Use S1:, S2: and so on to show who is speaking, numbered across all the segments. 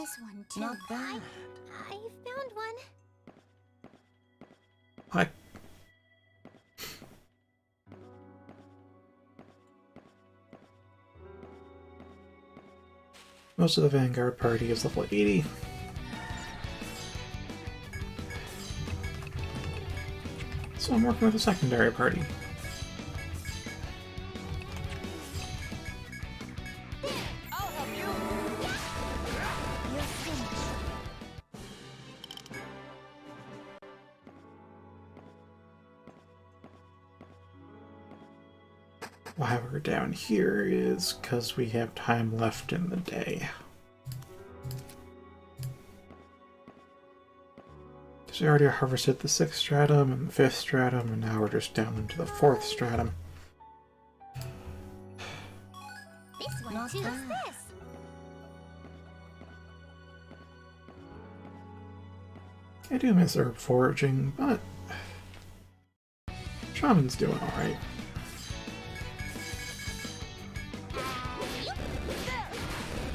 S1: this one too.
S2: Not bad.
S1: I found one.
S3: What? Most of the Vanguard party is level 80. So I'm working with a secondary party.
S2: I'll help you.
S1: You're finished.
S3: Why we're down here is because we have time left in the day. Because we already harvested the 6th stratum and the 5th stratum, and now we're just down into the 4th stratum.
S1: This one
S2: Not
S1: too. What's
S2: bad.
S1: this?
S3: I do miss herb foraging, but Shaman's doing alright.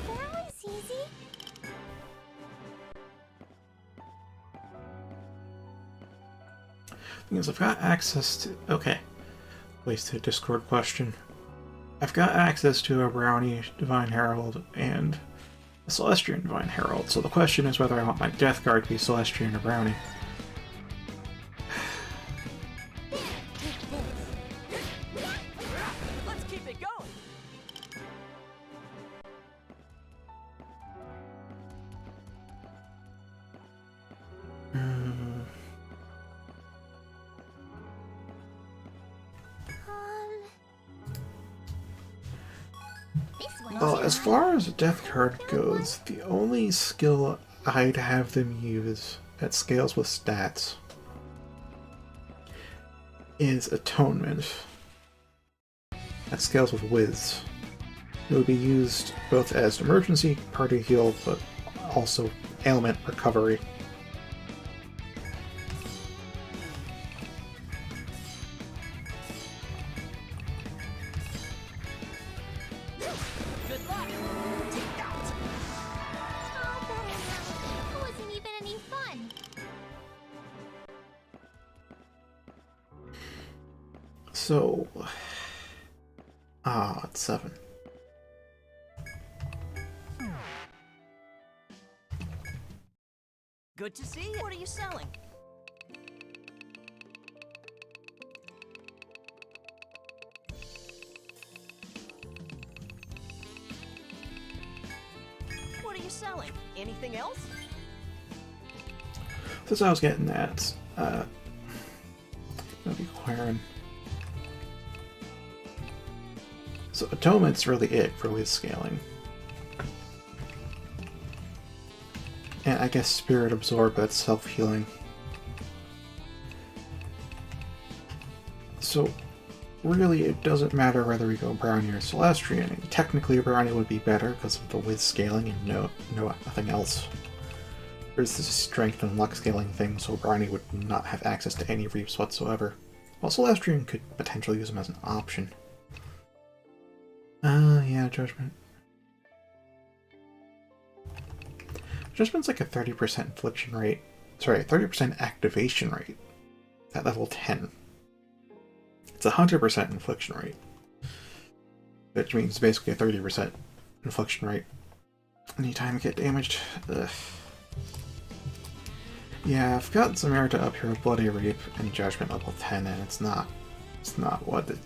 S1: That was easy.
S3: Thing is, I've got access to... Okay. Wasted Discord question. I've got access to a Brownie Divine Herald and a Celestian Divine Herald, so the question is whether I want my Death Guard to be Celestian or Brownie.
S2: Let's keep it going.
S1: This one
S3: Well,
S1: too.
S3: as far as a Death Card goes, the only skill I'd have them use that scales with stats is Atonement. That scales with Wiz. It would be used both as an emergency party heal, but also ailment recovery.
S2: Good luck. Take that.
S1: Oh, better now. It wasn't even any fun.
S3: So... it's 7.
S2: Good to see you. What are you selling? What are you selling? Anything else?
S3: That's what I was getting at. Maybe acquiring. So Atonement's really it for Wiz scaling. And I guess Spirit Absorb, that's self-healing. So really it doesn't matter whether we go Brownie or Celestian. And technically Brownie would be better because of the Wiz scaling and nothing else. There's this strength and luck scaling thing, so Brownie would not have access to any reaps whatsoever. While Celestian could potentially use them as an option. Yeah, Judgment. Judgment's like a 30% infliction rate. Sorry, 30% activation rate at level 10. It's a 100% infliction rate. Which means basically a 30% infliction rate. Anytime you get damaged. Ugh. Yeah, I've got Zamerta up here with Bloody Reap and Judgment level 10, and it's not what it...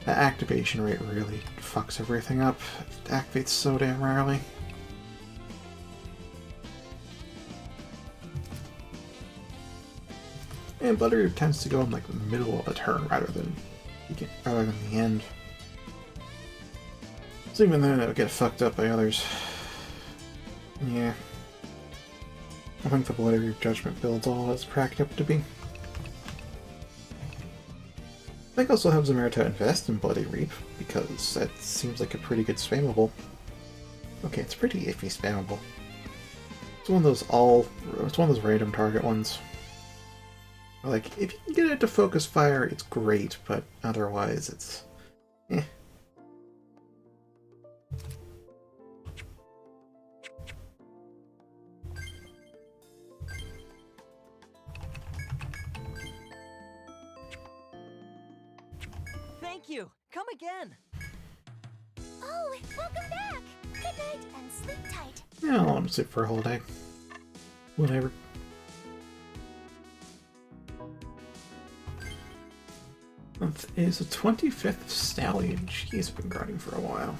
S3: The activation rate really fucks everything up. It activates so damn rarely. And Bloody Reap tends to go in like the middle of a turn rather than the end. So even then it'll get fucked up by others. Yeah. I think the Bloody Reap Judgment build's all it's cracked up to be. I think also have Zamerta invest in Bloody Reap, because that seems like a pretty good spammable. Okay, it's pretty iffy spammable. It's one of those random target ones. Like, if you can get it to focus fire, it's great, but otherwise it's... eh.
S2: Thank you. Come again.
S1: Oh, welcome back. Good night and sleep tight.
S3: Yeah, I don't want to sleep for a whole day. Whatever. That is a 25th stallion. She's been grinding for a while.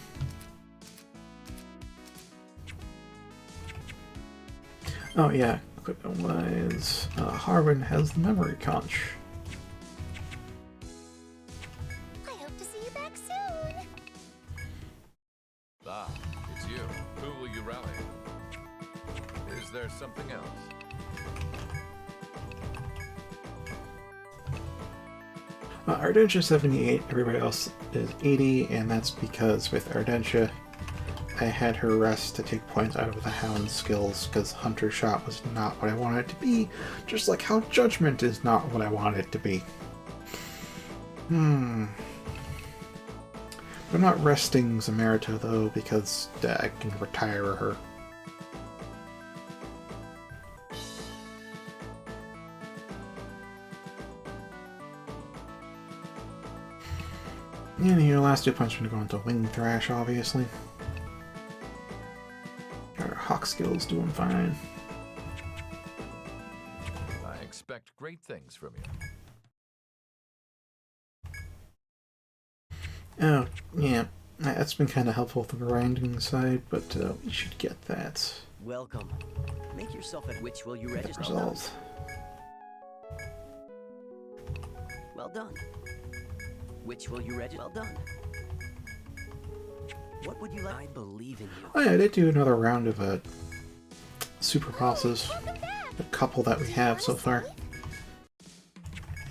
S3: Oh yeah, equipment-wise, Harwin has the memory conch.
S1: I hope to see you back soon.
S4: Ah, it's you. Who will you rally? Is there something else?
S3: Ardentia 78, everybody else is 80, and that's because with Ardentia, I had her rest to take points out of the Hound skills, because Hunter Shot was not what I wanted it to be, just like how Judgment is not what I wanted it to be. I'm not resting Zamerita, though, because I can retire her. And your last 2 points are going to go into Wing Thrash, obviously. Got our Hawk skills doing fine.
S4: I expect great things from you.
S3: Oh, yeah. That's been kind of helpful with the grinding side, but we should get that.
S2: Welcome. Make yourself at which will you
S3: That
S2: register?
S3: result.
S2: Well done. Which will you register? Well done. What would you like? I believe in you.
S3: Oh yeah, I did do another round of super bosses.
S1: Welcome back.
S3: The couple that we have so far.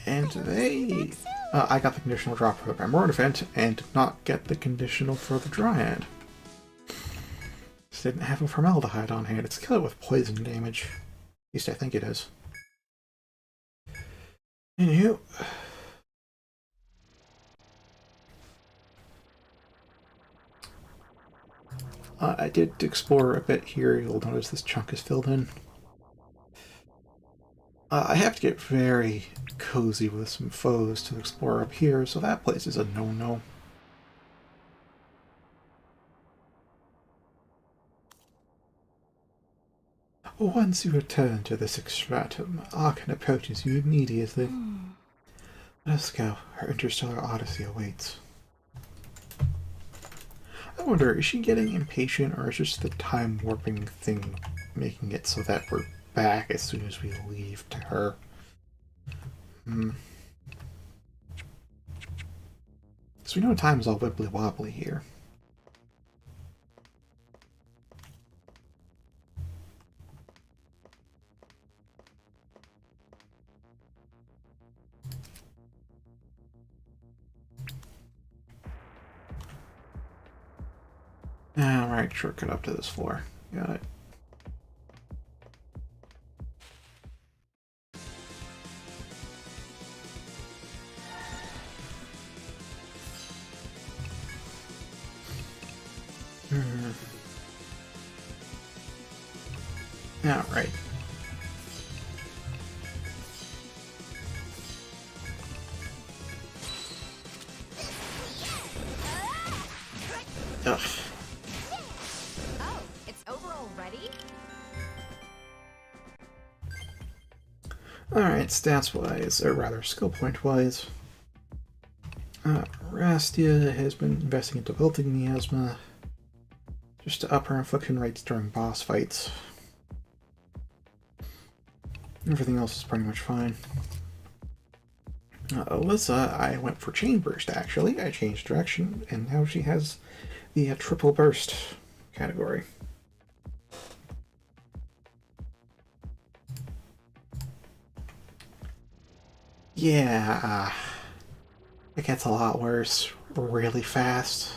S3: And they... I got the conditional drop for the Primordial event and did not get the conditional for the Dryad. Just didn't have a formaldehyde on hand. It's kill it with poison damage. At least I think it is. Anywho... I did explore a bit here. You'll notice this chunk is filled in. I have to get very cozy with some foes to explore up here, so that place is a no-no. Once you return to this extratum, Arkan approaches you immediately. Let us go. Her interstellar odyssey awaits. I wonder, is she getting impatient, or is just the time warping thing making it so that we're back as soon as we leave to her? So we know time's all wibbly wobbly here. Alright, shortcut up to this floor. Got it. Alright. Ugh.
S1: Oh, it's over already?
S3: Alright, stats-wise, or rather skill point-wise, Rastia has been investing into building miasma just to up her infliction rates during boss fights. Everything else is pretty much fine. Alyssa, I went for Chain Burst, actually. I changed direction, and now she has the Triple Burst category. Yeah, it gets a lot worse really fast.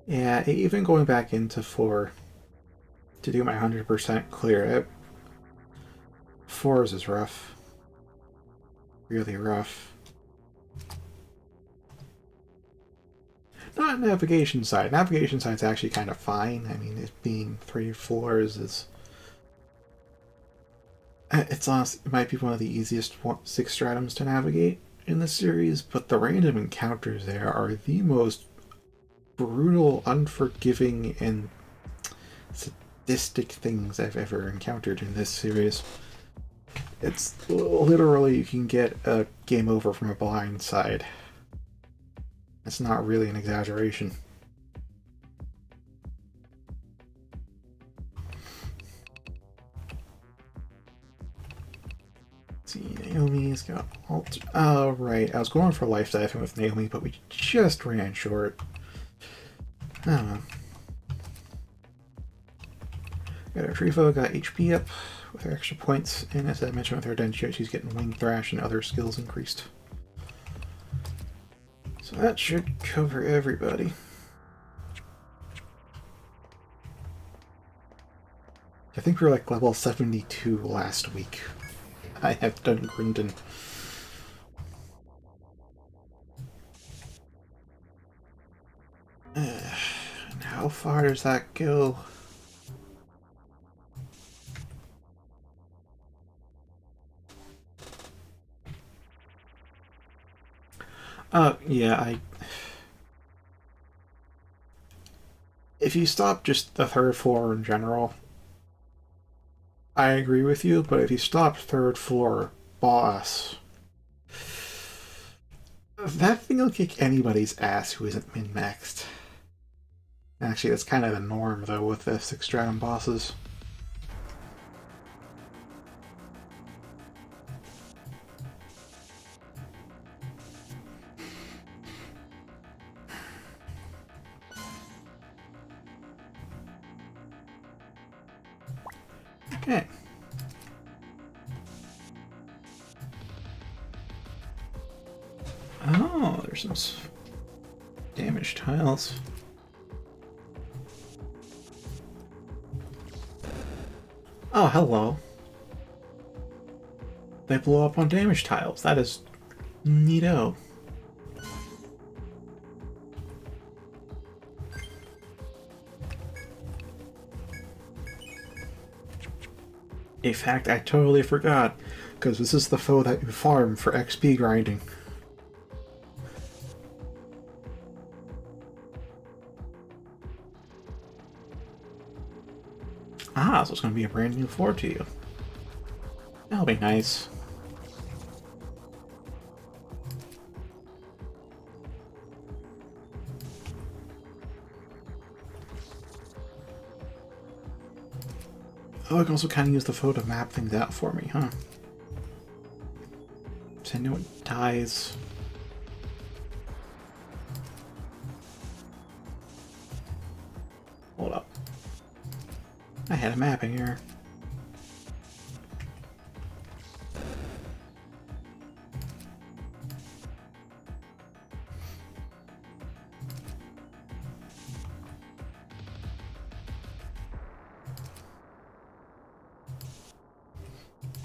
S3: Yeah, even going back into 4 to do my 100% clear, 4s is rough. Really rough. Not navigation side. Navigation side's actually kind of fine. I mean, it being 3 floors is... It's honestly, it might be one of the easiest 6 stratums to navigate in this series, but the random encounters there are the most brutal, unforgiving, and sadistic things I've ever encountered in this series. It's literally, you can get a game over from a blind side. It's not really an exaggeration. Let's see, Naomi's got alt. Oh, right. I was going for life diving with Naomi, but we just ran short. I don't know. Got our Trifo, got HP up with her extra points, and as I mentioned with her Densho, she's getting Wing Thrash and other skills increased. So that should cover everybody. I think we were like level 72 last week. I have done Grindon. And how far does that go? Yeah, if you stop just the 3rd floor in general, I agree with you, but if you stop 3rd floor boss, that thing will kick anybody's ass who isn't min-maxed. Actually, that's kind of the norm, though, with the 6 stratum bosses. Okay. Oh, there's some damaged tiles. Oh, hello. They blow up on damaged tiles. That is neato. In fact, I totally forgot, because this is the foe that you farm for XP grinding. Ah, so it's going to be a brand new floor to you. That'll be nice. Oh, I can also kind of use the foe to map things out for me, huh? So I know it dies. Hold up. I had a map in here.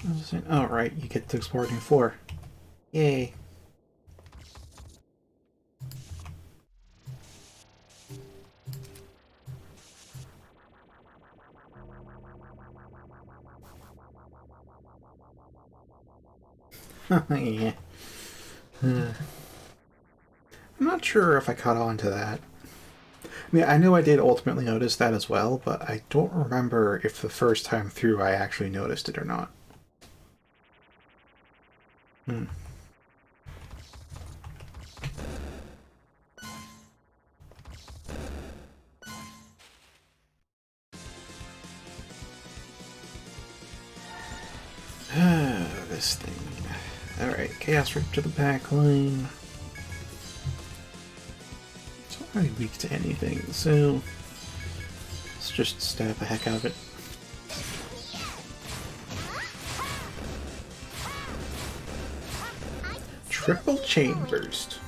S3: I was saying, oh right, you get to explore a new floor. Yay. Yeah. I'm not sure if I caught on to that. I mean, I know I did ultimately notice that as well, but I don't remember if the first time through I actually noticed it or not. This thing. Alright, Chaos Rip to the back line. It's already weak to anything, so let's just stab the heck out of it. Triple Chain Burst.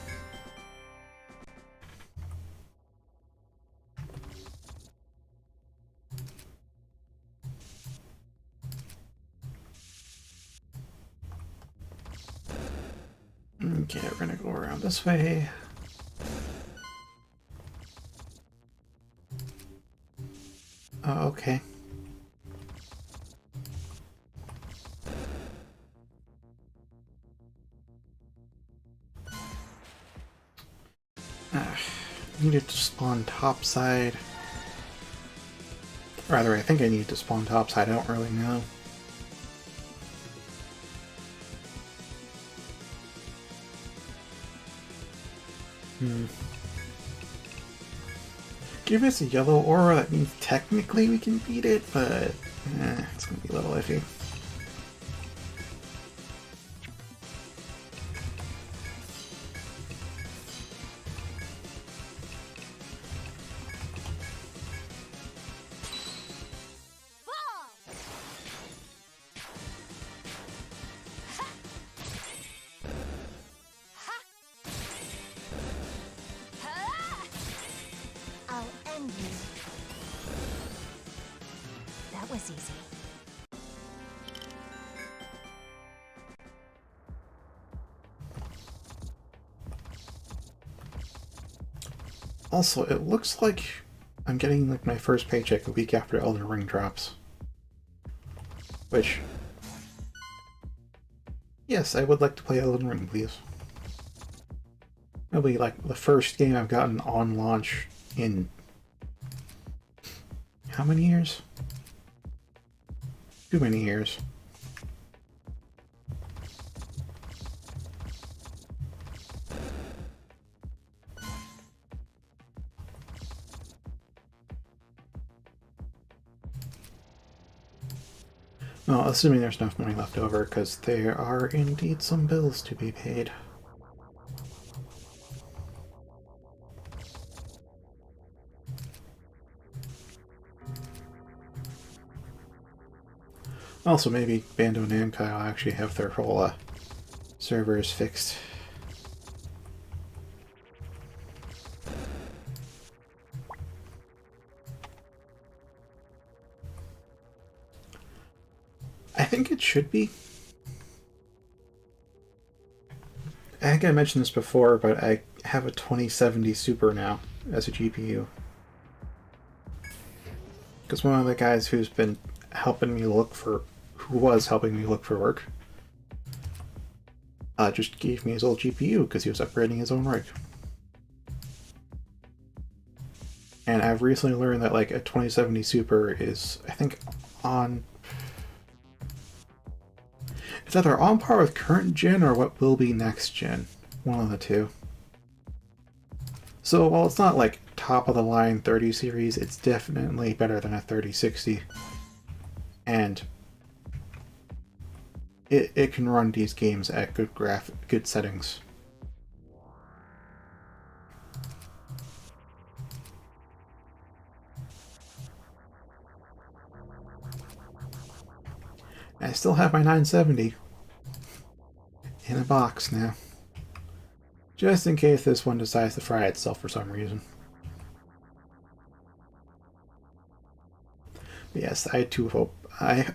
S3: Okay, we're gonna go around this way. Oh, okay. Needed to spawn topside. Rather, I think I need to spawn topside, I don't really know. Give us a yellow aura, that means technically we can beat it, but it's gonna be a little iffy.
S1: I'll end you. That was easy.
S3: Also, it looks like I'm getting like my first paycheck a week after Elden Ring drops. Which, yes, I would like to play Elden Ring, please. It'll be like the first game I've gotten on launch in how many years? Too many years. Well, assuming there's enough money left over, because there are indeed some bills to be paid. Also, maybe Bandai Namco will actually have their whole servers fixed. I think it should be. I think I mentioned this before, but I have a 2070 Super now as a GPU. Because one of the guys who was helping me look for work, just gave me his old GPU because he was upgrading his own rig. And I've recently learned that like a 2070 Super is, I think, it's either on par with current gen or what will be next gen. One of the two. So while it's not like top of the line 30 series, it's definitely better than a 3060. And it can run these games at good settings. I still have my 970 in a box now. Just in case this one decides to fry itself for some reason. But yes, I too hope. I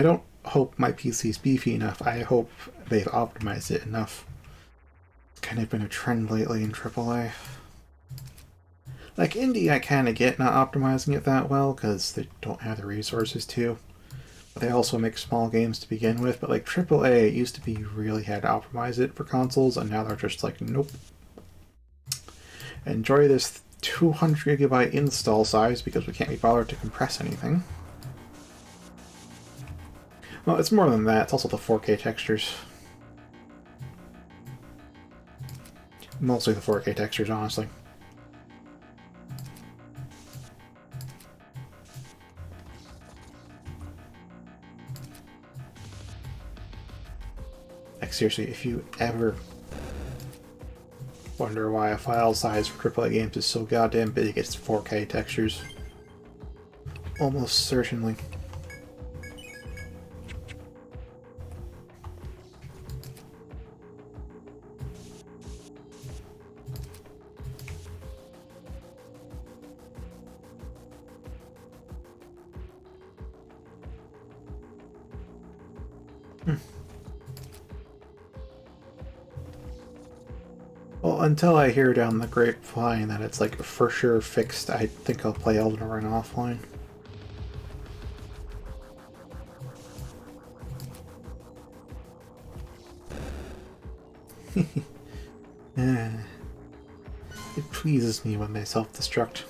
S3: don't hope my PC's beefy enough. I hope they've optimized it enough. It's kind of been a trend lately in AAA. Like indie, I kind of get not optimizing it that well because they don't have the resources to. But they also make small games to begin with. But like AAA, it used to be you really had to optimize it for consoles, and now they're just like, nope. Enjoy this 200 gigabyte install size because we can't be bothered to compress anything. Well, it's more than that, it's also the 4K textures. Mostly the 4K textures, honestly. Like seriously, if you ever wonder why a file size for AAA games is so goddamn big, it's 4K textures. Almost certainly. Well, until I hear down the grapevine that it's like for sure fixed, I think I'll play Elden Ring offline. It pleases me when they self-destruct.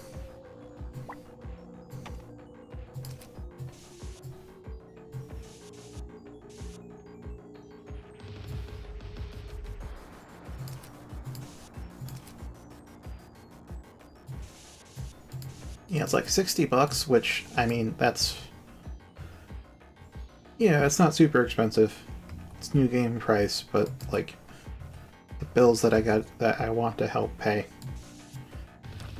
S3: Yeah, it's like $60, which, I mean, that's... Yeah, it's not super expensive. It's new game price, but, like, the bills that I got that I want to help pay.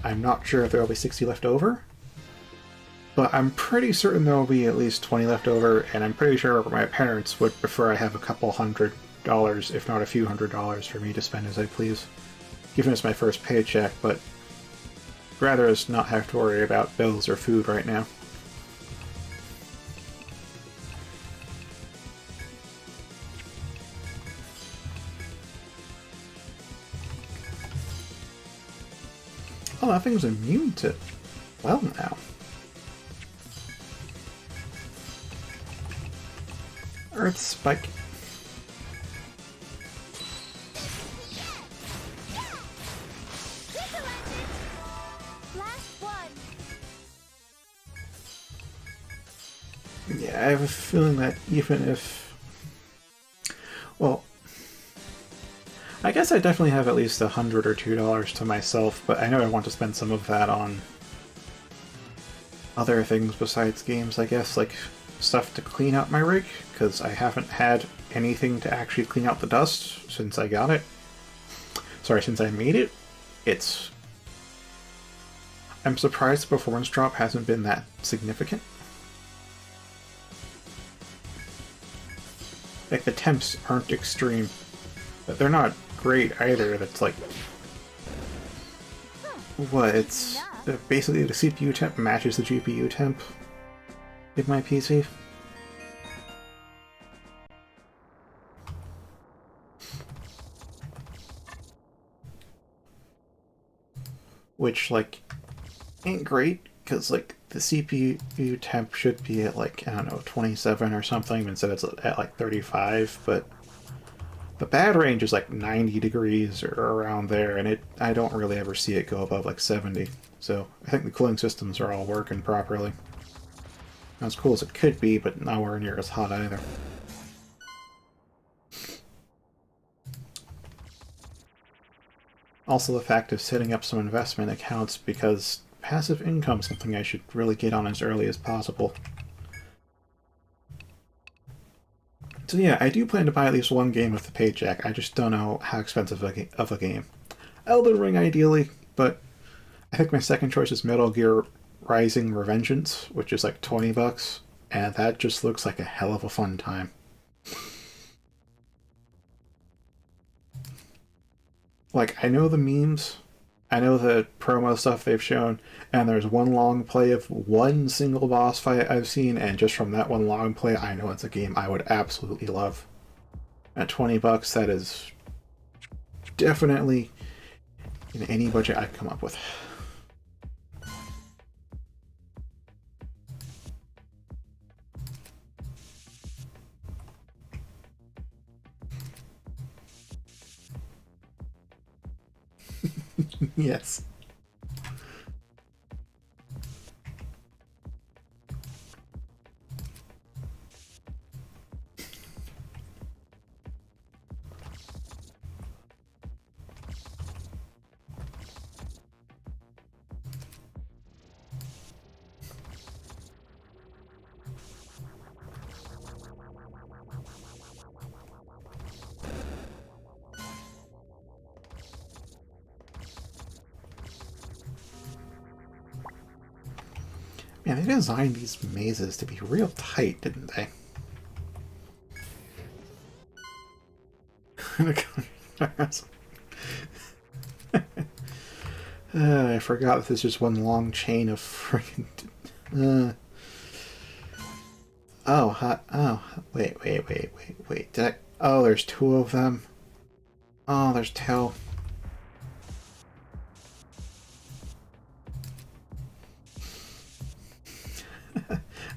S3: I'm not sure if there will be 60 left over, but I'm pretty certain there will be at least 20 left over, and I'm pretty sure my parents would prefer I have a couple $100, if not a few $100s, for me to spend as I please. Given it's my first paycheck, but rather as not have to worry about bills or food right now. Oh, that thing's immune to... Well, now. Earth Spike.
S1: Last one.
S3: Yeah, I have a feeling that even if... Well... I guess I definitely have at least $100 or $2 to myself, but I know I want to spend some of that on other things besides games, I guess, like stuff to clean out my rig, because I haven't had anything to actually clean out the dust since I got it. Sorry, since I made it. It's... I'm surprised the performance drop hasn't been that significant. Like, the temps aren't extreme, but they're not great either. That's like... What, it's... basically the CPU temp matches the GPU temp in my PC. Which, like, ain't great, because, like, the CPU temp should be at, like, I don't know, 27 or something, instead it's at, like, 35, but the bad range is, like, 90 degrees or around there, and I don't really ever see it go above, like, 70. So I think the cooling systems are all working properly. Not as cool as it could be, but nowhere near as hot either. Also the fact of setting up some investment accounts, because passive income is something I should really get on as early as possible. So yeah, I do plan to buy at least one game with the paycheck, I just don't know how expensive of a game. Elden Ring ideally, but I think my second choice is Metal Gear Rising Revengeance, which is like $20, and that just looks like a hell of a fun time. Like, I know the memes, I know the promo stuff they've shown, and there's one long play of one single boss fight I've seen, and just from that one long play, I know it's a game I would absolutely love. At $20, that is definitely in any budget I'd come up with. Yes. Man, they designed these mazes to be real tight, didn't they? I forgot that this is one long chain of freaking... wait. Did I... Oh, there's two of them. Oh, there's two.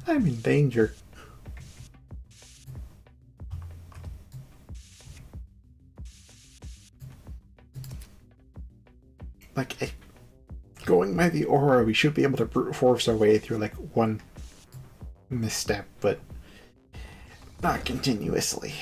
S3: I'm in danger. like, going by the aura, we should be able to brute force our way through, like, one misstep, but not continuously.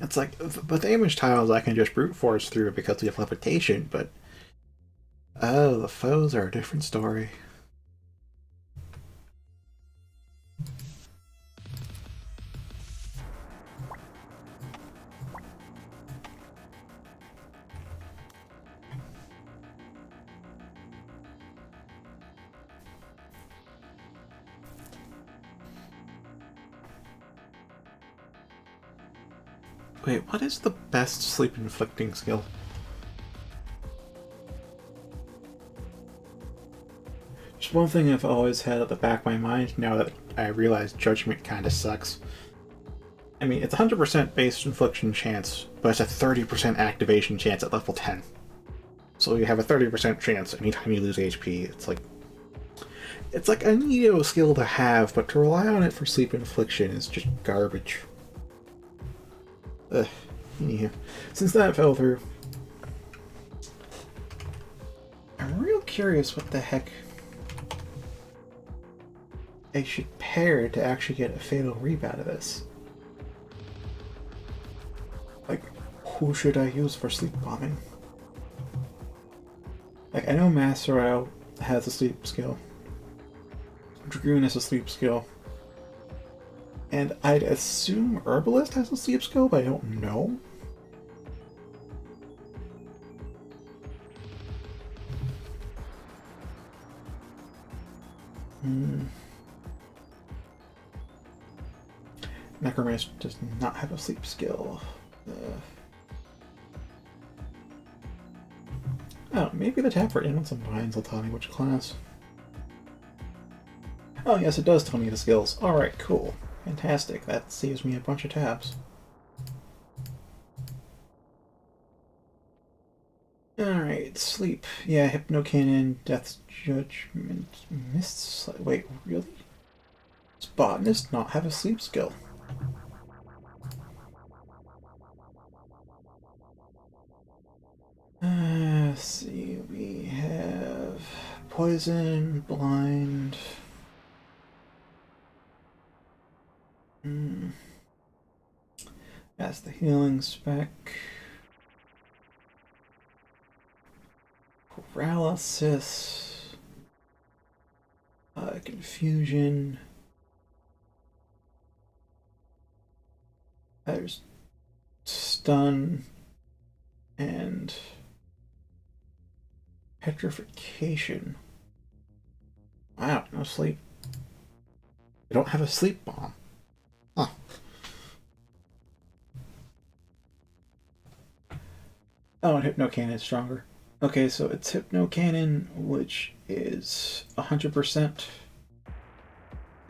S3: It's like, the damage tiles I can just brute force through because we have levitation, but... Oh, the foes are a different story. Wait, what is the best sleep inflicting skill? Just one thing I've always had at the back of my mind now that I realize Judgment kinda sucks. I mean, it's 100% base infliction chance, but it's a 30% activation chance at level 10. So you have a 30% chance anytime you lose HP. It's like a neato skill to have, but to rely on it for sleep infliction is just garbage. Ugh. Anywho, since that fell through, I'm real curious what the heck I should pair to actually get a fatal reap out of this. Like, who should I use for sleep bombing? Like, I know Masarow has a sleep skill. Dragoon has a sleep skill. And I'd assume Herbalist has a sleep skill, but I don't know. Necromancer does not have a sleep skill. Oh, maybe the tab for Inlets and Vines will tell me which class. Oh yes, it does tell me the skills. Alright, cool. Fantastic. That saves me a bunch of tabs. Alright, sleep. Yeah, Hypnocannon, Death's Judgment, Mist... Wait, really? Does Botanist not have a sleep skill? Let's see, we have Poison, Blind... That's the healing spec. Paralysis. Confusion. There's stun and petrification. Wow, no sleep. I don't have a sleep bomb. Huh. Oh, and Hypnocannon is stronger. Okay, so it's Hypnocannon, which is 100%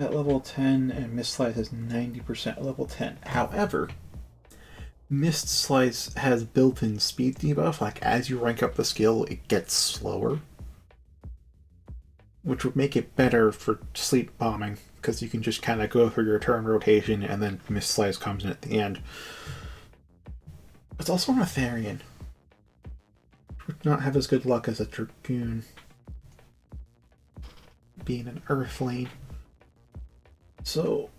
S3: at level 10, and Mist Slice is 90% at level 10. However, Mist Slice has built-in speed debuff, like as you rank up the skill, it gets slower. Which would make it better for sleep bombing, because you can just kind of go through your turn rotation, and then Mist Slice comes in at the end. It's also an Etrian. Would not have as good luck as a Dragoon. Being an Earthling. So,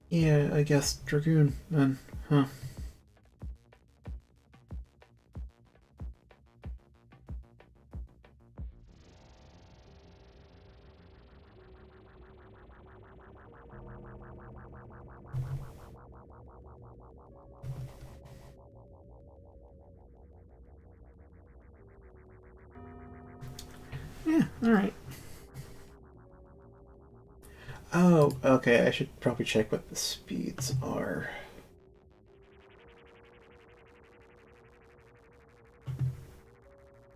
S3: yeah, I guess Dragoon then, huh? Yeah, alright. Oh, okay, I should probably check what the speeds are.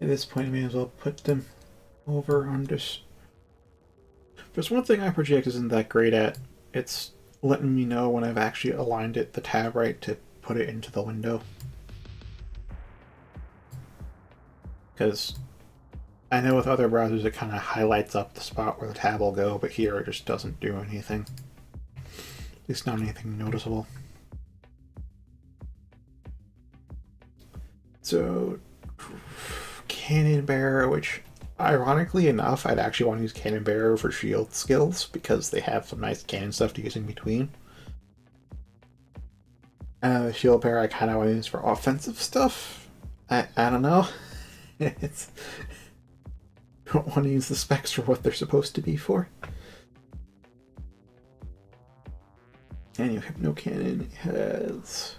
S3: At this point, I may as well put them over on just... There's one thing I project isn't that great at. It's letting me know when I've actually aligned the tab right to put it into the window. Because I know with other browsers it kind of highlights up the spot where the tab will go, but here it just doesn't do anything. At least not anything noticeable. So, Cannon Bearer, which ironically enough, I'd actually want to use Cannon Bearer for shield skills because they have some nice cannon stuff to use in between. Shield Bearer I kind of want to use for offensive stuff. I don't know. It's don't want to use the specs for what they're supposed to be for. Anyway, Hypno Cannon has...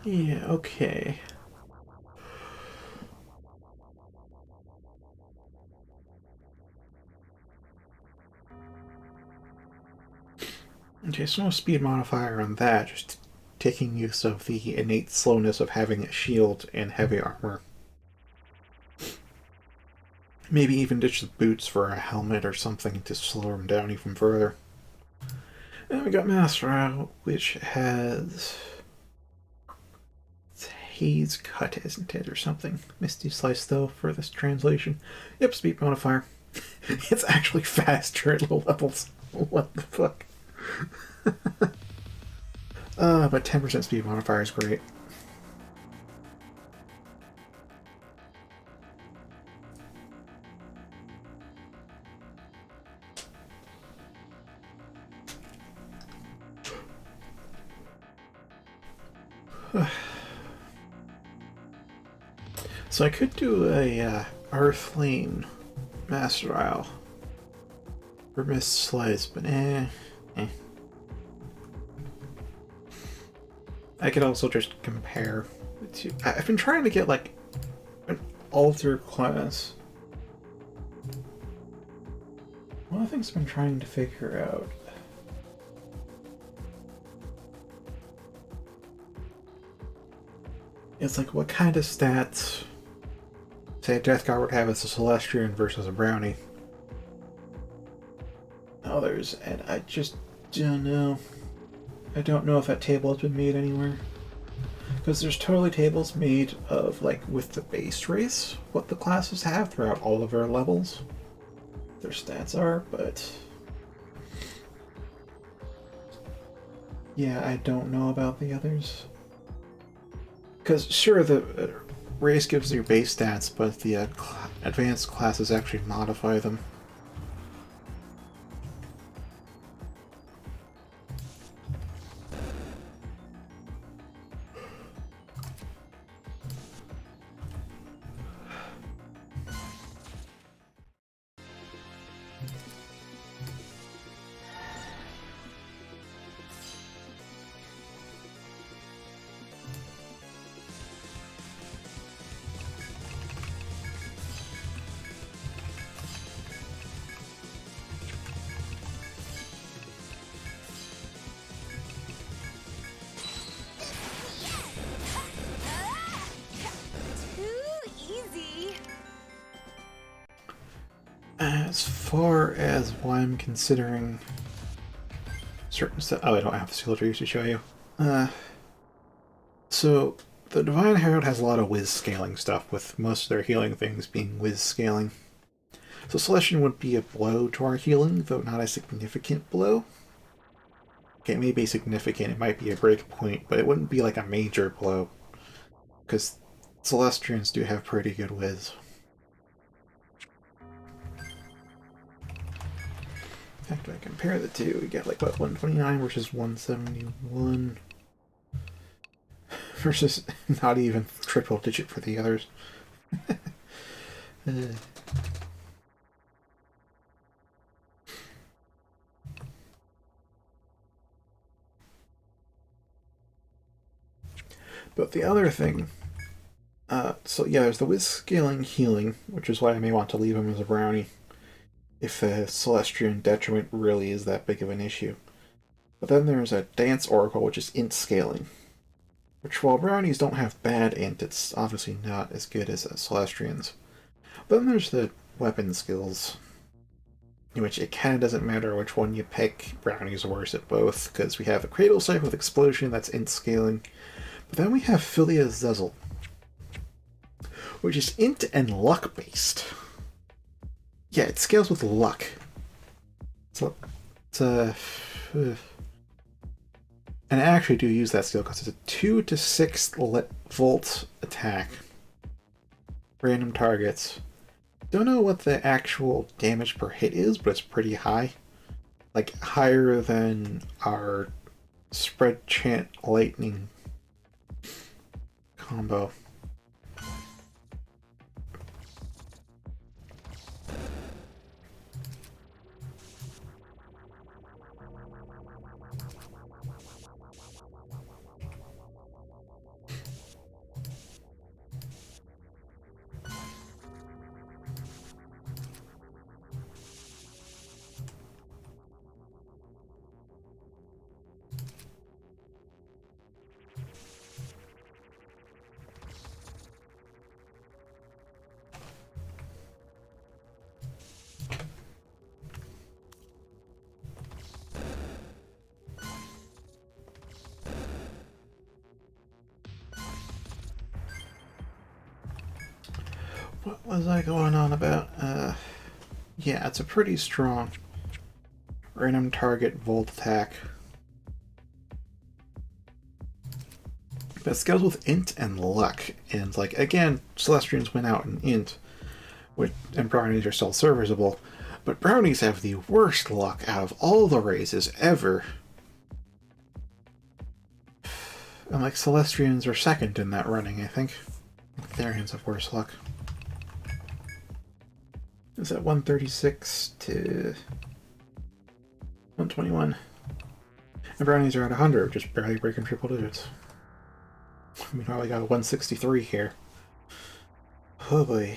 S3: Yeah, okay. Okay, so no speed modifier on that, just taking use of the innate slowness of having a shield and heavy armor. Maybe even ditch the boots for a helmet or something to slow him down even further. And we got Master, which has... It's Haze Cut, isn't it, or something? Misty Slice, though, for this translation. Yep, speed modifier. It's actually faster at low levels. What the fuck? But 10% speed modifier is great. So I could do a Earthling Master Isle for Mist Slice, but eh. I could also just compare the two. I've been trying to get like an alter class. One of the things I've been trying to figure out. It's like what kind of stats, say, a Death Guard would have as a Celestian versus a Brownie. Others, and I just don't know. I don't know if that table has been made anywhere. Because there's totally tables made of, like, with the base race, what the classes have throughout all of their levels. Their stats are, but... yeah, I don't know about the others. Because, sure, the race gives you base stats, but the advanced classes actually modify them. As far as why I'm considering certain stuff... oh, I don't have the skill trees to show you. So, the Divine Herald has a lot of whiz scaling stuff, with most of their healing things being whiz scaling. So Celestian would be a blow to our healing, though not a significant blow. Okay, it may be significant, it might be a break point, but it wouldn't be like a major blow. Because Celestians do have pretty good whiz. In fact, if I compare the two, we get like, what, 129 versus 171. Versus not even triple digit for the others. But the other thing, so yeah, there's the whiz scaling healing, which is why I may want to leave him as a brownie, if the Celestian detriment really is that big of an issue. But then there's a Dance Oracle, which is int scaling, which while brownies don't have bad int, it's obviously not as good as Celestians. Then there's the weapon skills, in which it kind of doesn't matter which one you pick. Brownies are worse at both, because we have a Cradle Sight with Explosion, that's int scaling. But then we have Philia Zezel, which is int and luck based. Yeah, it scales with luck. So it's a... And I actually do use that skill because it's a 2 to 6 volt attack. Random targets. Don't know what the actual damage per hit is, but it's pretty high. Like, higher than our Spread Chant Lightning combo. What was I going on about? Yeah, it's a pretty strong random target volt attack. But it scales with int and luck, and like again, Celestians went out in int, and brownies are still serviceable, but brownies have the worst luck out of all the races ever. And like Celestians are second in that running, I think. Therians have worse luck. Is that 136 to 121? And brownies are at 100, just barely breaking triple digits. Meanwhile, we got a 163 here. Oh boy.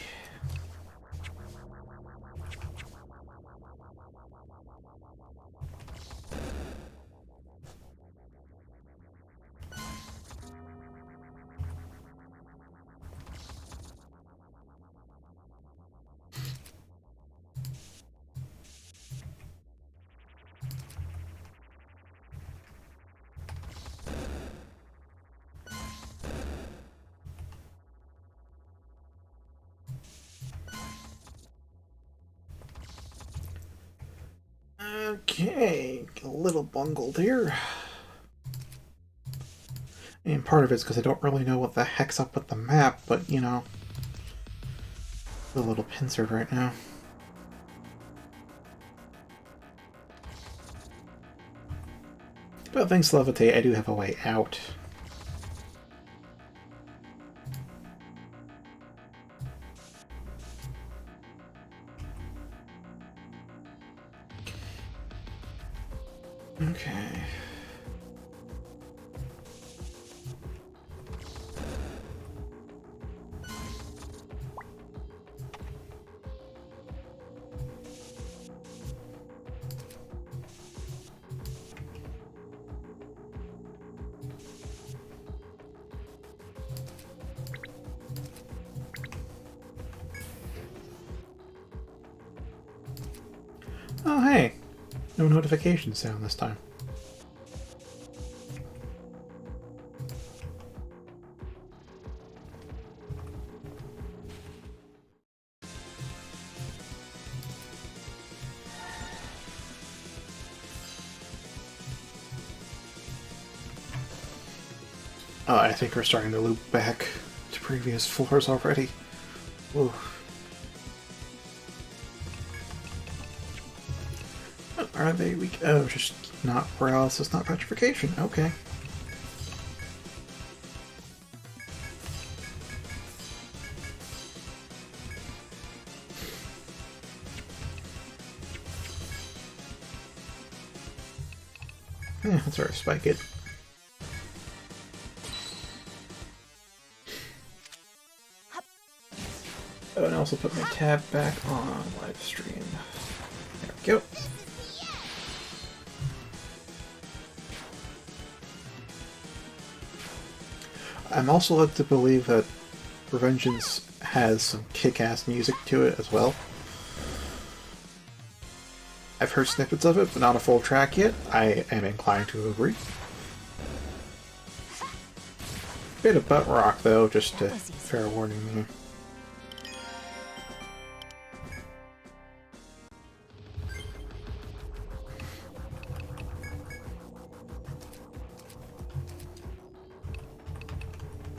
S3: Okay, a little bungled here. And part of it's because I don't really know what the heck's up with the map, but you know, a little pincered right now. But thanks to Levitate, I do have a way out. Okay. Oh, hey! No notification sound this time. Oh, I think we're starting to loop back to previous floors already. Ooh. Are they weak? Oh, just not paralysis, not petrification. Okay. Yeah, that's alright, spike it. also put my tab back on live stream. There we go. I'm also led to believe that Revengeance has some kick-ass music to it as well. I've heard snippets of it, but not a full track yet. I am inclined to agree. Bit of butt rock though, just to fair warning there.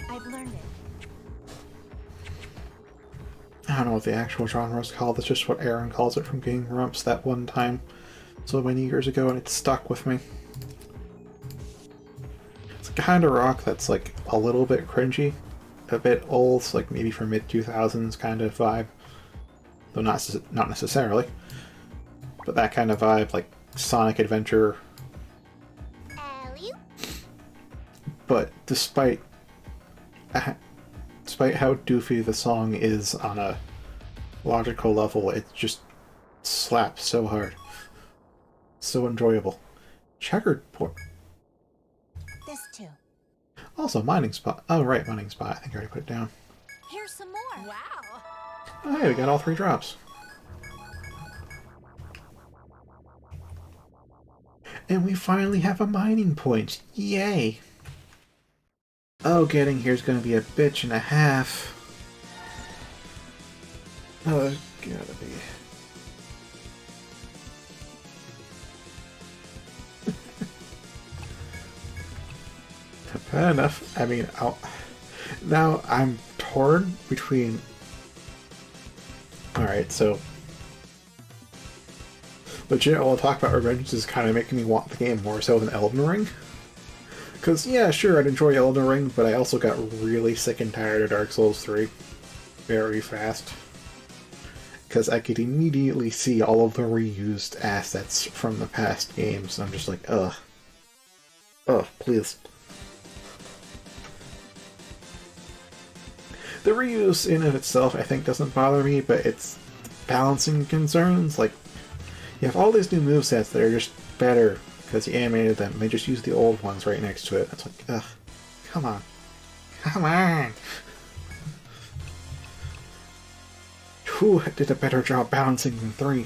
S1: I've learned it.
S3: I don't know what the actual genre is called. It's just what Aaron calls it from Game Grumps that one time so many years ago, and it stuck with me. It's the kind of rock that's like a little bit cringy, a bit old, like maybe from mid-2000s kind of vibe. Though not necessarily. But that kind of vibe, like Sonic Adventure. But despite how doofy the song is on a logical level, it just slaps so hard. So enjoyable. Checkered port.
S1: This too.
S3: Also, mining spot. Oh, right, mining spot. I think I already put it down.
S1: Here's some more. Wow.
S3: Oh, hey, we got all 3 drops. And we finally have a mining point. Yay! Oh, getting here's gonna be a bitch and a half. Oh, there's gotta be. Fair enough. I mean, now I'm torn between. Alright, so. Legit, all I'll talk about Revenge is kind of making me want the game more so than Elden Ring. Because, yeah, sure, I'd enjoy Elden Ring, but I also got really sick and tired of Dark Souls 3 very fast. Because I could immediately see all of the reused assets from the past games, and I'm just like, ugh. Ugh, please. The reuse in and itself, I think, doesn't bother me, but it's balancing concerns. Like, you have all these new movesets that are just better because you animated them, and they just use the old ones right next to it. It's like, ugh, come on. Come on! Who did a better job balancing than 3?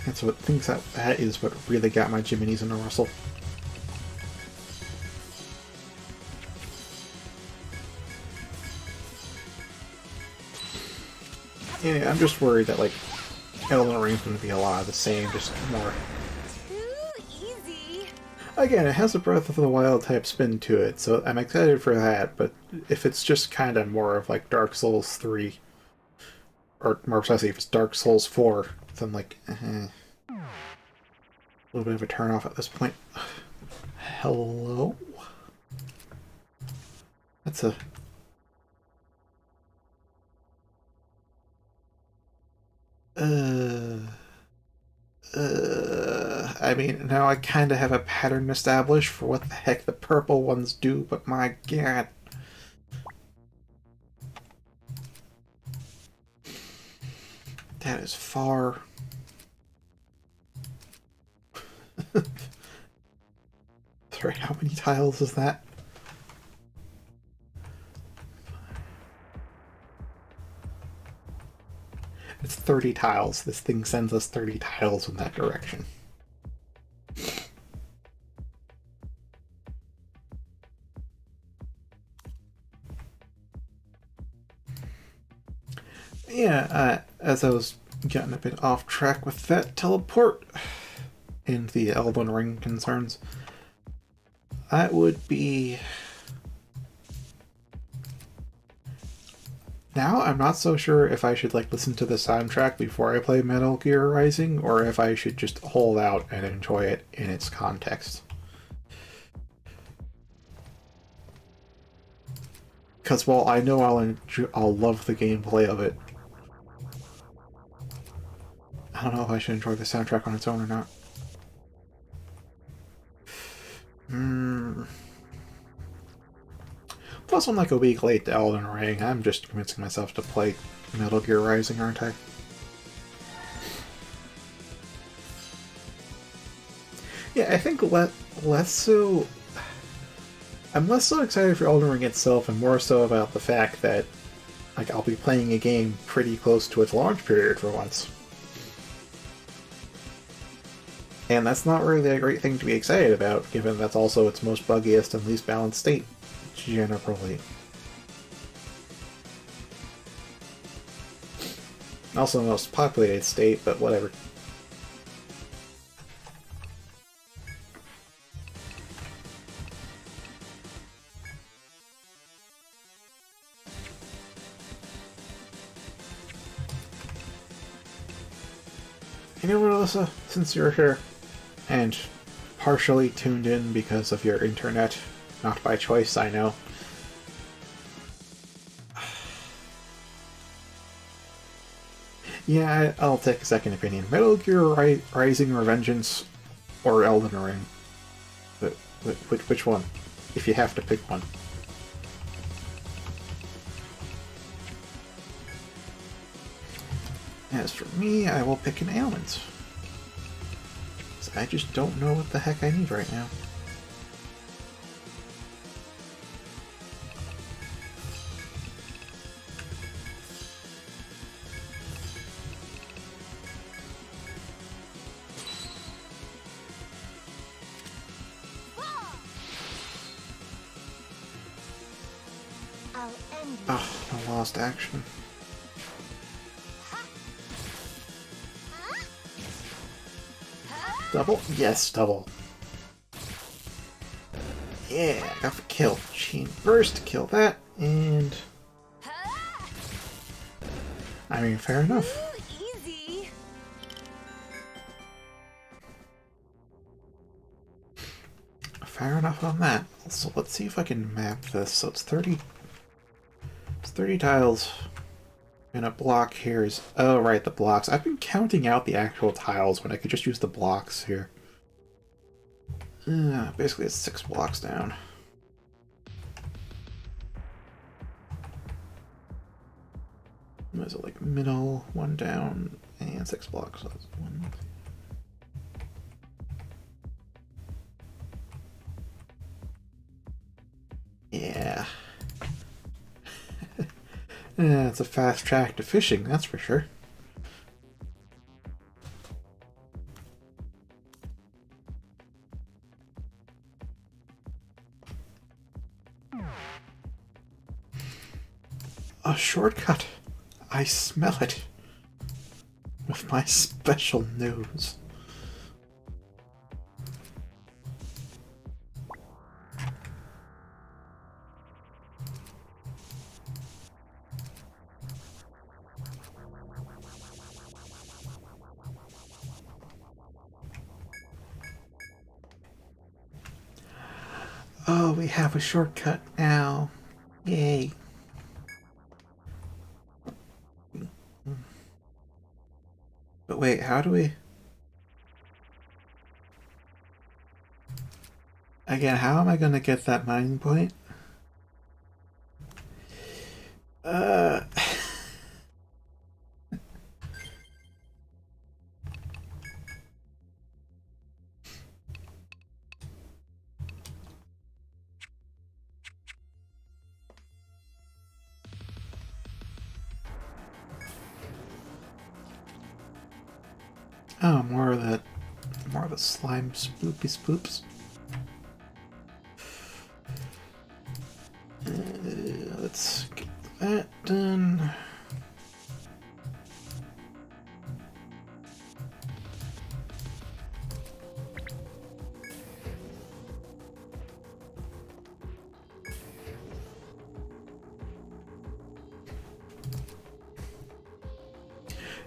S3: That's what thinks that is what really got my Jiminy's in a rustle. Yeah, I'm just worried that, like, Elden Ring's going to be a lot of the same, just more.
S1: Too easy.
S3: Again, it has a Breath of the Wild type spin to it, so I'm excited for that, but if it's just kind of more of, like, Dark Souls 3, or more precisely, if it's Dark Souls 4, then, like, a little bit of a turn-off at this point. Hello? That's a... I mean, now I kind of have a pattern established for what the heck the purple ones do, but my god. That is far. Sorry, how many tiles is that? It's 30 tiles. This thing sends us 30 tiles in that direction. Yeah, as I was getting a bit off track with that teleport and the Elden Ring concerns, that would be... Now, I'm not so sure if I should, like, listen to the soundtrack before I play Metal Gear Rising, or if I should just hold out and enjoy it in its context. Because while I know I'll love the gameplay of it, I don't know if I should enjoy the soundtrack on its own or not. Plus, I'm like a week late to Elden Ring. I'm just convincing myself to play Metal Gear Rising, aren't I? Yeah, I think less so. I'm less so excited for Elden Ring itself, and more so about the fact that, like, I'll be playing a game pretty close to its launch period for once. And that's not really a great thing to be excited about, given that's also its most buggiest and least balanced state, generally. Also the most populated state, but whatever. You know what, Alyssa? Since you're here, and partially tuned in because of your internet, not by choice, I know. Yeah, I'll take a second opinion. Metal Gear Rising Revengeance or Elden Ring? Which one? If you have to pick one. As for me, I will pick an ailment. I just don't know what the heck I need right now.
S1: I'll end you.
S3: Oh, I lost action. Double? Yes, double. Yeah, got the kill. Chain burst to kill that, and... I mean, fair enough.
S1: Easy.
S3: Fair enough on that. So let's see if I can map this. So it's 30... It's 30 tiles. And a block here is... Oh, right, the blocks. I've been counting out the actual tiles when I could just use the blocks here. Basically, it's 6 blocks down. Was it like middle, 1 down, and 6 blocks? So that's 1. Yeah. Yeah, it's a fast track to fishing, that's for sure. A shortcut. I smell it. With my special nose. Oh, we have a shortcut now. Yay. But wait, how do we... Again, how am I going to get that mining point? Oh, more of the slime spoopy spoops. Let's get that done.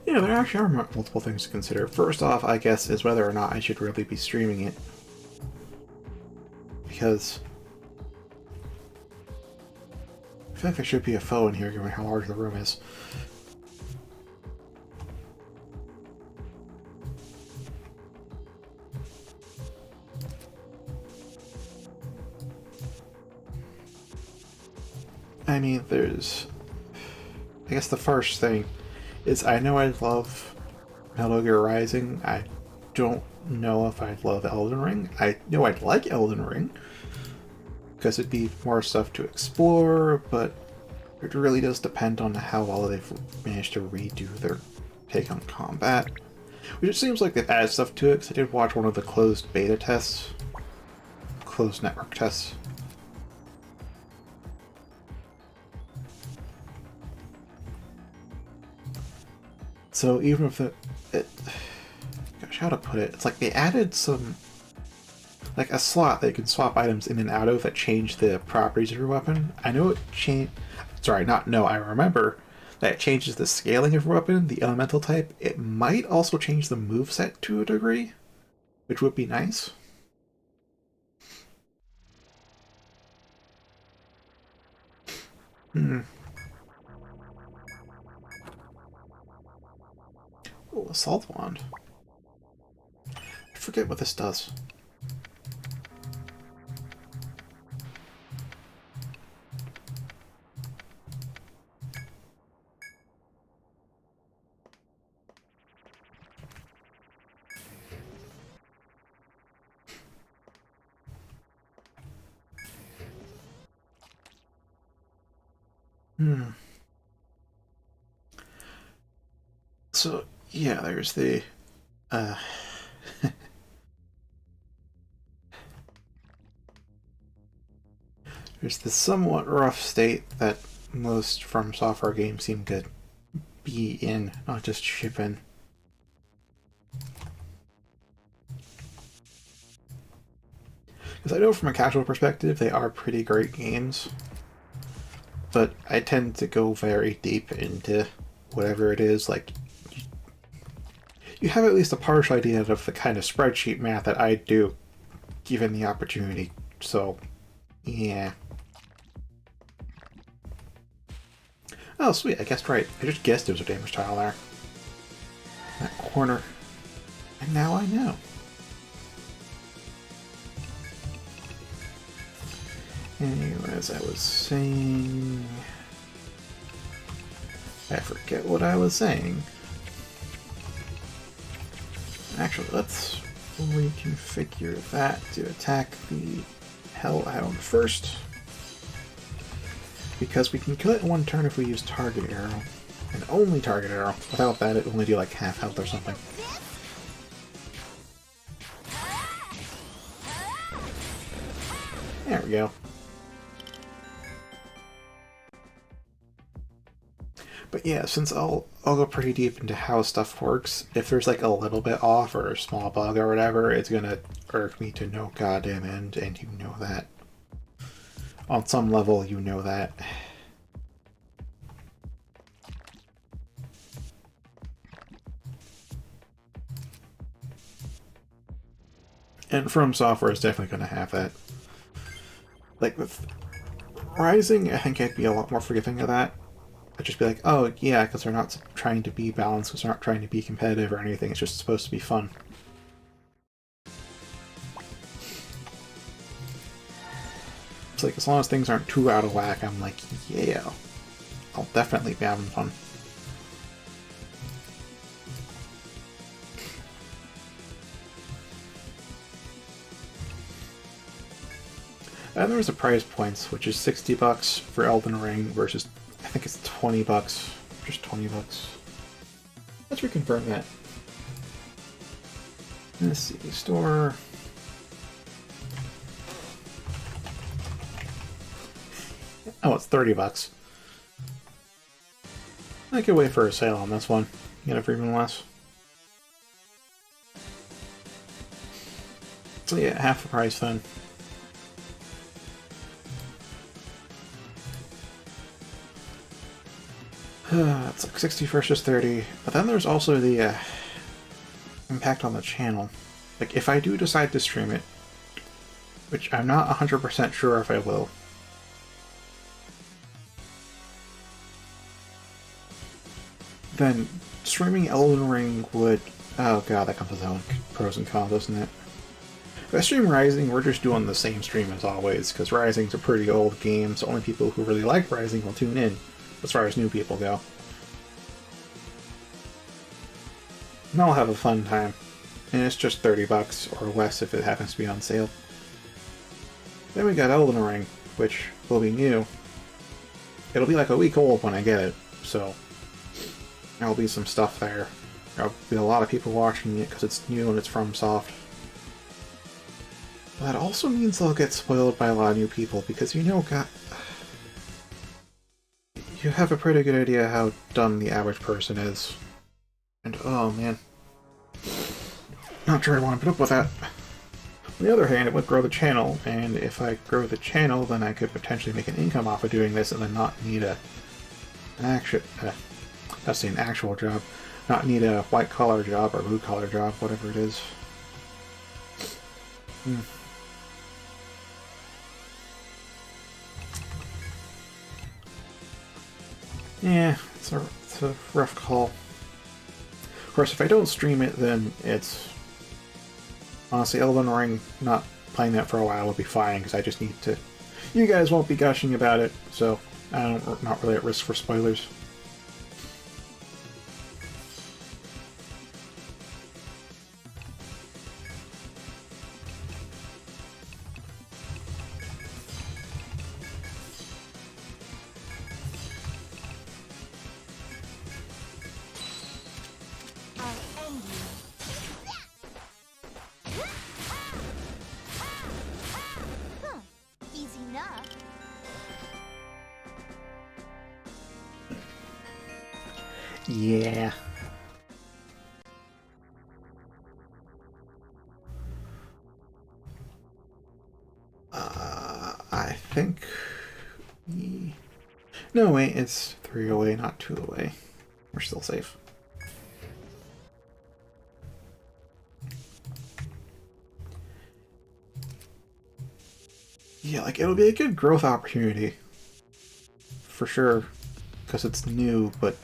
S3: Yeah, there actually are multiple things to consider. First off, I guess, is whether or not I should really be streaming it. Because I feel like there should be a foe in here given how large the room is. I mean, there's... guess the first thing is I know I love Metal Gear Rising. I don't know if I'd love Elden Ring. I know I'd like Elden Ring because it'd be more stuff to explore, but it really does depend on how well they've managed to redo their take on combat. Which it seems like they've added stuff to it, because I did watch one of the closed beta tests. Closed network tests. So even if gosh, how to put it? It's like they added some, like a slot that you can swap items in and out of that change the properties of your weapon. I know it changed. Sorry, not no. I remember that it changes the scaling of your weapon, the elemental type. It might also change the moveset to a degree, which would be nice. Oh, assault wand. I forget what this does. So, yeah, there's the, there's the somewhat rough state that most From Software games seem to be in, not just ship in. Because I know from a casual perspective, they are pretty great games, but I tend to go very deep into whatever it is. Like, you have at least a partial idea of the kind of spreadsheet math that I do, given the opportunity. So, yeah. Oh, sweet, I guessed right. I just guessed there was a damage tile there. That corner. And now I know. Anyway, as I was saying... I forget what I was saying. Actually, let's reconfigure that to attack the Hellhound first. Because we can kill it in one turn if we use target arrow. And only target arrow. Without that, it will only do like half health or something. There we go. But yeah, since I'll go pretty deep into how stuff works, if there's like a little bit off or a small bug or whatever, it's gonna irk me to no goddamn end, and you know that. On some level, you know that. And From Software is definitely gonna have that. Like with Rising, I think I'd be a lot more forgiving of that. I'd just be like, oh yeah, because they're not trying to be balanced, because they're not trying to be competitive or anything, it's just supposed to be fun. It's like, as long as things aren't too out of whack, I'm like, yeah, I'll definitely be having fun. And there's the price points, which is $60 for Elden Ring versus, I think it's $20, just $20. Let's reconfirm that. Let's see, store. Oh, it's $30. I could wait for a sale on this one. Get it for even less. So yeah, half the price then. It's like 60 versus 30, but then there's also the impact on the channel. Like, if I do decide to stream it, which I'm not 100% sure if I will, then streaming Elden Ring would... Oh god, that comes with its own pros and cons, doesn't it? If I stream Rising, we're just doing the same stream as always, because Rising's a pretty old game, so only people who really like Rising will tune in, as far as new people go. and I'll have a fun time. And it's just 30 bucks or less if it happens to be on sale. Then we got Elden Ring, which will be new. It'll be like a week old when I get it, so there'll be some stuff there. There'll be a lot of people watching it because it's new and it's from Soft. But that also means I'll get spoiled by a lot of new people because you have a pretty good idea how dumb the average person is. And oh man, not sure I want to put up with that. On the other hand, it would grow the channel, and if I grow the channel, then I could potentially make an income off of doing this and then not need an actual job. Not need a white-collar job or blue-collar job, whatever it is. Yeah, it's a rough call. Of course, if I don't stream it, then it's... Honestly, Elden Ring, not playing that for a while will be fine, because I just need to... You guys won't be gushing about it, so I'm not really at risk for spoilers. Yeah. I think... No, wait, it's 3 away, not 2 away. We're still safe. Yeah, like, it'll be a good growth opportunity. For sure. Because it's new, but...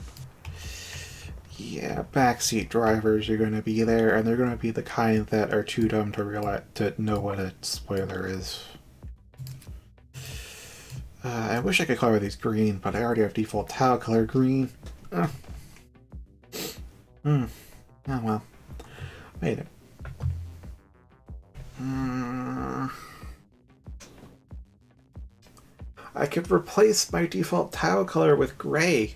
S3: Yeah, backseat drivers are going to be there, and they're going to be the kind that are too dumb to know what a spoiler is. I wish I could color these green, but I already have default tile color green. Oh well. Made it. I could replace my default tile color with gray,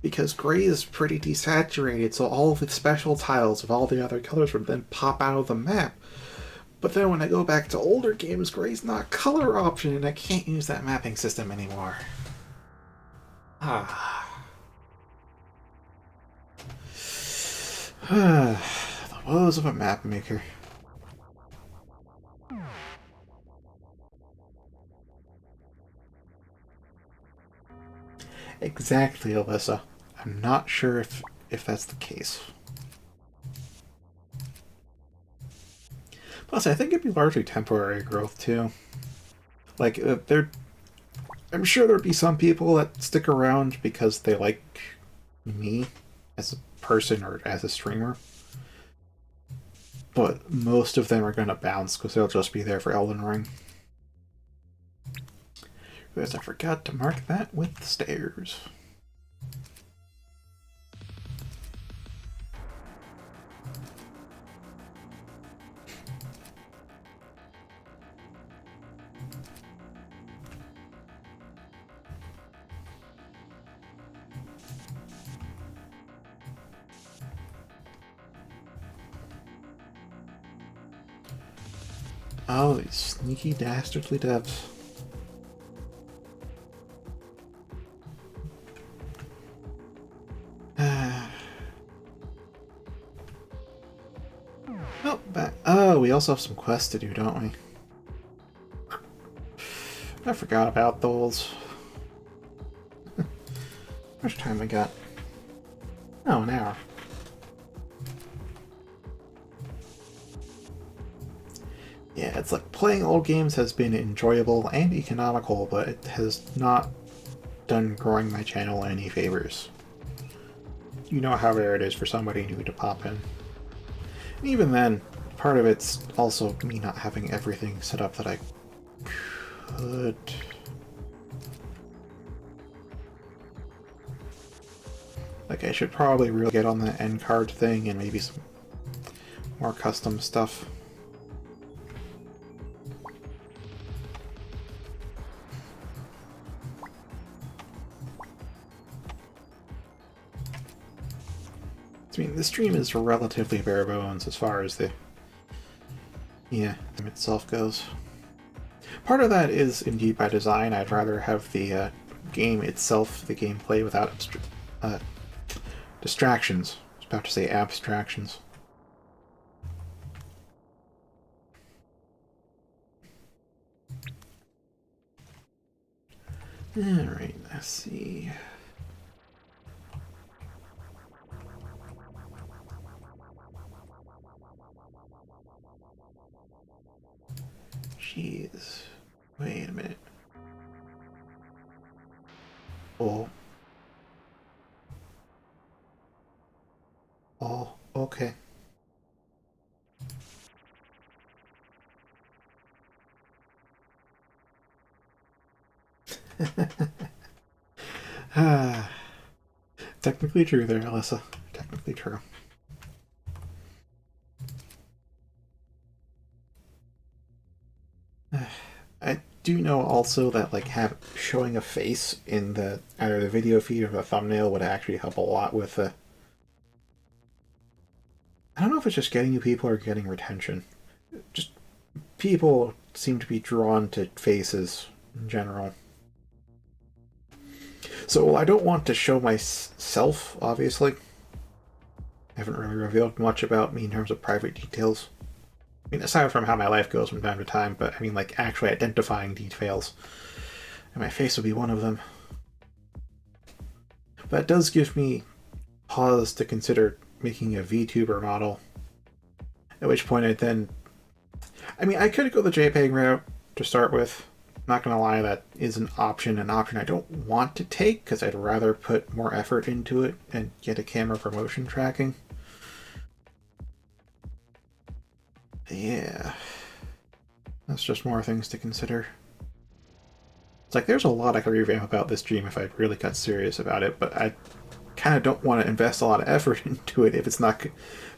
S3: because gray is pretty desaturated, so all the special tiles of all the other colors would then pop out of the map. But then when I go back to older games, gray's not a color option, and I can't use that mapping system anymore. The woes of a map maker. Exactly, Alyssa. I'm not sure if that's the case. Plus, I think it'd be largely temporary growth, too. Like, I'm sure there'd be some people that stick around because they like me as a person or as a streamer. But most of them are going to bounce because they'll just be there for Elden Ring. Because I forgot to mark that with stairs. Oh, these sneaky dastardly devs. Oh, back. Oh, we also have some quests to do, don't we? I forgot about those. How much time we got? Oh, an hour. Yeah, it's like playing old games has been enjoyable and economical, but it has not done growing my channel any favors. You know how rare it is for somebody new to pop in. And even then, part of it's also me not having everything set up that I could. Like, like I should probably really get on the end card thing and maybe some more custom stuff. I mean, the stream is relatively bare bones as far as the game itself goes. Part of that is indeed by design. I'd rather have the game itself, the gameplay, without distractions. I was about to say abstractions. Alright, let's see. Jeez. Wait a minute. Oh. Oh, okay. Ah. Technically true there, Alyssa. Technically true. I do know also that like showing a face in the either the video feed or the thumbnail would actually help a lot with I don't know if it's just getting new people or getting retention. Just people seem to be drawn to faces in general. So I don't want to show myself, obviously. I haven't really revealed much about me in terms of private details. I mean, aside from how my life goes from time to time, but I mean, like, actually identifying details. And my face would be one of them. But it does give me pause to consider making a VTuber model. At which point I'd then... I mean, I could go the JPEG route to start with. I'm not gonna lie, that is an option I don't want to take, because I'd rather put more effort into it and get a camera for motion tracking. Yeah, that's just more things to consider. It's like there's a lot I could revamp about this stream if I really got serious about it, but I kind of don't want to invest a lot of effort into it if I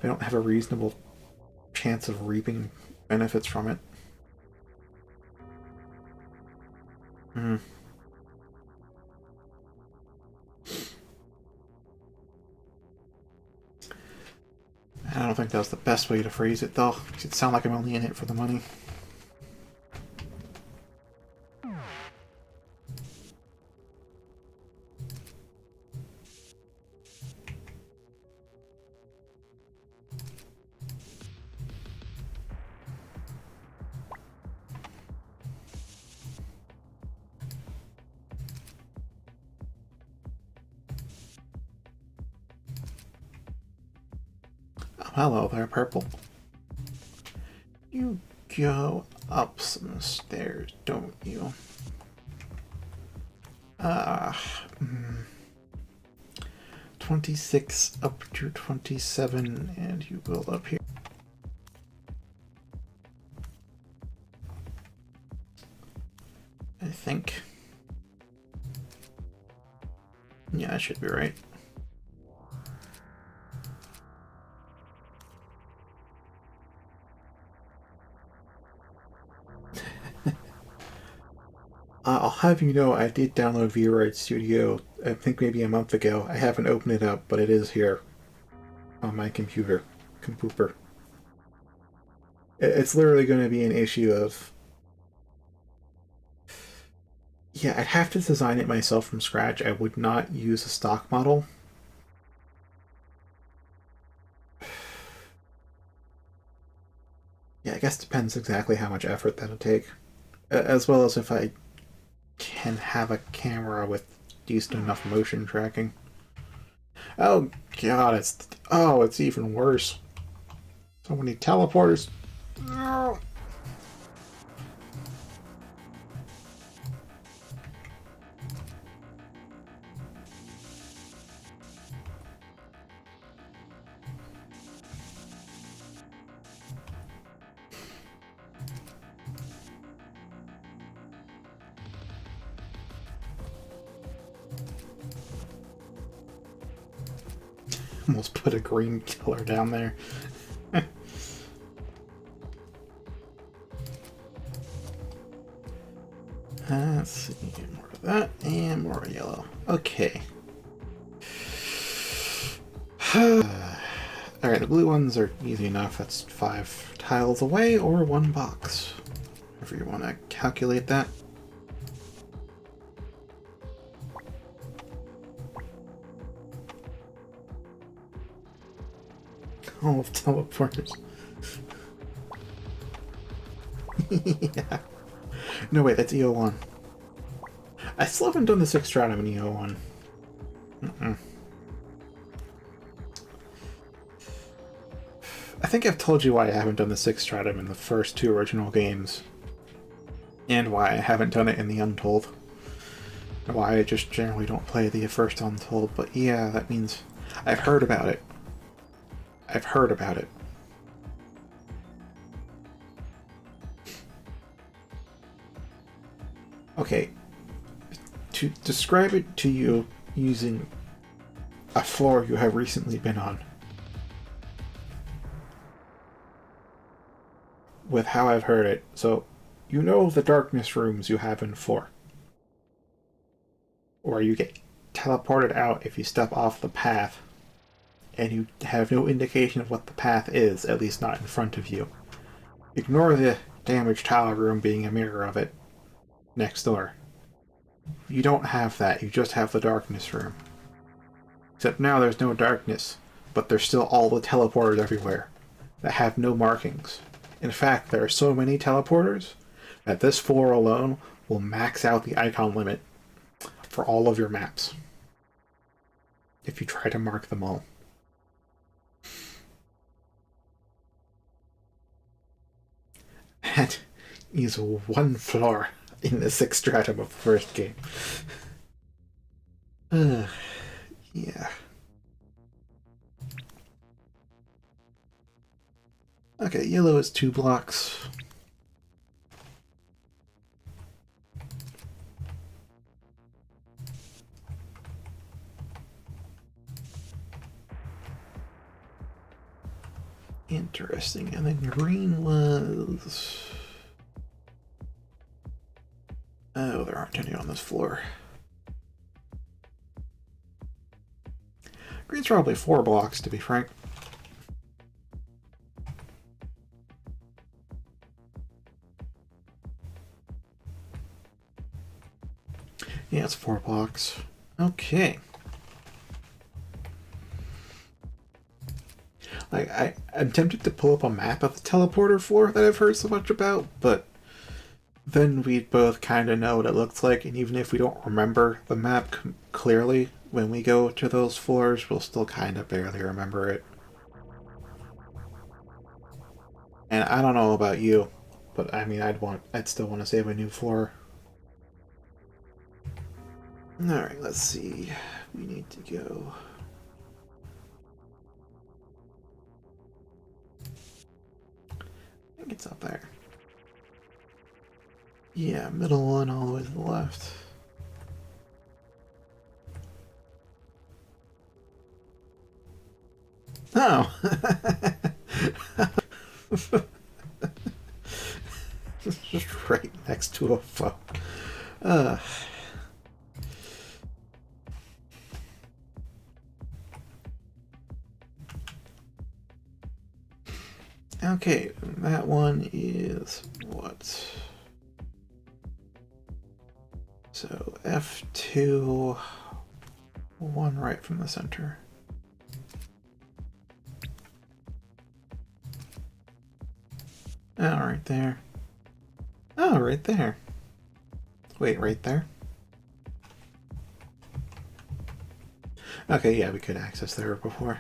S3: don't have a reasonable chance of reaping benefits from it. I don't think that was the best way to phrase it, though. Makes it sound like I'm only in it for the money. Oh, hello there, Purple. You go up some stairs, don't you? 26 up to 27, and you build up here. I think. Yeah, I should be right. I'll have you know, I did download VRide Studio, I think maybe a month ago. I haven't opened it up, but it is here on my computer. It's literally going to be an issue of... Yeah, I'd have to design it myself from scratch. I would not use a stock model. Yeah, I guess it depends exactly how much effort that'll take. As well as if I can have a camera with decent enough motion tracking. Oh god, it's even worse. So many teleporters. No. Almost put a green killer down there. Let's see, more of that, and more yellow. Okay. Alright, the blue ones are easy enough. That's 5 tiles away, or 1 box. However you want to calculate that. All of teleporters. Yeah. No, wait, that's EO1. I still haven't done the 6th stratum in EO1. I think I've told you why I haven't done the 6th stratum in the first 2 original games. And why I haven't done it in the Untold. And why I just generally don't play the first Untold. But yeah, that means I've heard about it. I've heard about it. Okay, to describe it to you using a floor you have recently been on, with how I've heard it, so you know the darkness rooms you have in 4, where you get teleported out if you step off the path, and you have no indication of what the path is, at least not in front of you. Ignore the damaged tower room being a mirror of it next door. You don't have that, you just have the darkness room. Except now there's no darkness, but there's still all the teleporters everywhere that have no markings. In fact, there are so many teleporters that this floor alone will max out the icon limit for all of your maps if you try to mark them all. That is 1 floor in the 6th stratum of the first game. Yeah. Okay, yellow is 2 blocks. Interesting. And then green was... Oh, there aren't any on this floor. Green's probably 4 blocks, to be frank. Yeah, it's 4 blocks. Okay. I'm tempted to pull up a map of the teleporter floor that I've heard so much about, but then we'd both kind of know what it looks like, and even if we don't remember the map clearly, when we go to those floors, we'll still kind of barely remember it. And I don't know about you, but I mean, I'd still want to save a new floor. Alright, let's see. We need to go... I think it's up there. Yeah, middle one all the way to the left. Oh! Just right next to a phone. Okay, that one is what? So F2, 1 right from the center. Oh, right there. Oh, right there. Wait, right there? Okay, yeah, we could access there before.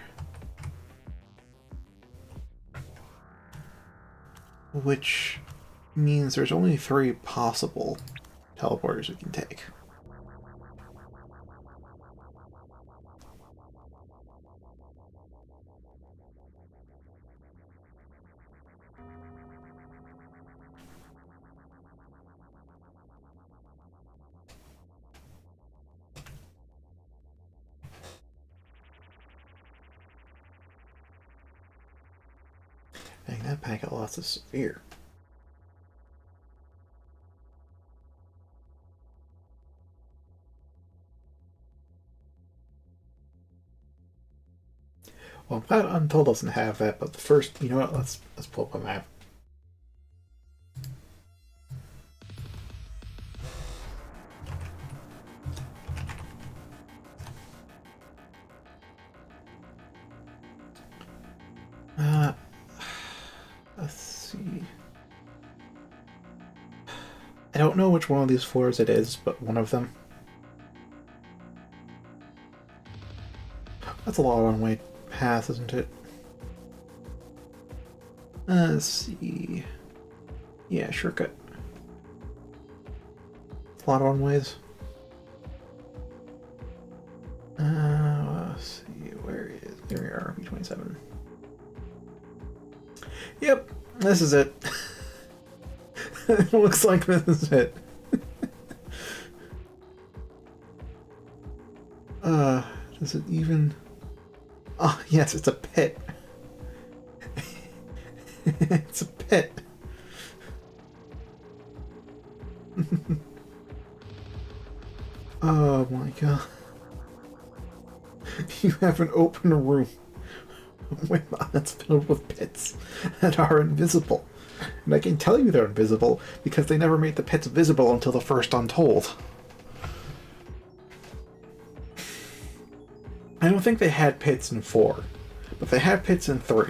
S3: Which means there's only 3 possible teleporters we can take. that packet loss is severe. Well, I'm glad Untold doesn't have that, but the first, you know what, let's pull up a map. Let's see. I don't know which one of these floors it is, but one of them. That's a lot of one-way path, isn't it? Let's see. Yeah, shortcut. A lot of one-ways. Let's see, where is... There we are, B27. Yep, this is it. It looks like this is it. Does it even... Oh, yes, it's a pit. It's a pit. Oh my god. You have an open room that's filled with pits that are invisible. And I can tell you they're invisible because they never made the pits visible until the first Untold. I don't think they had pits in 4, but they had pits in 3.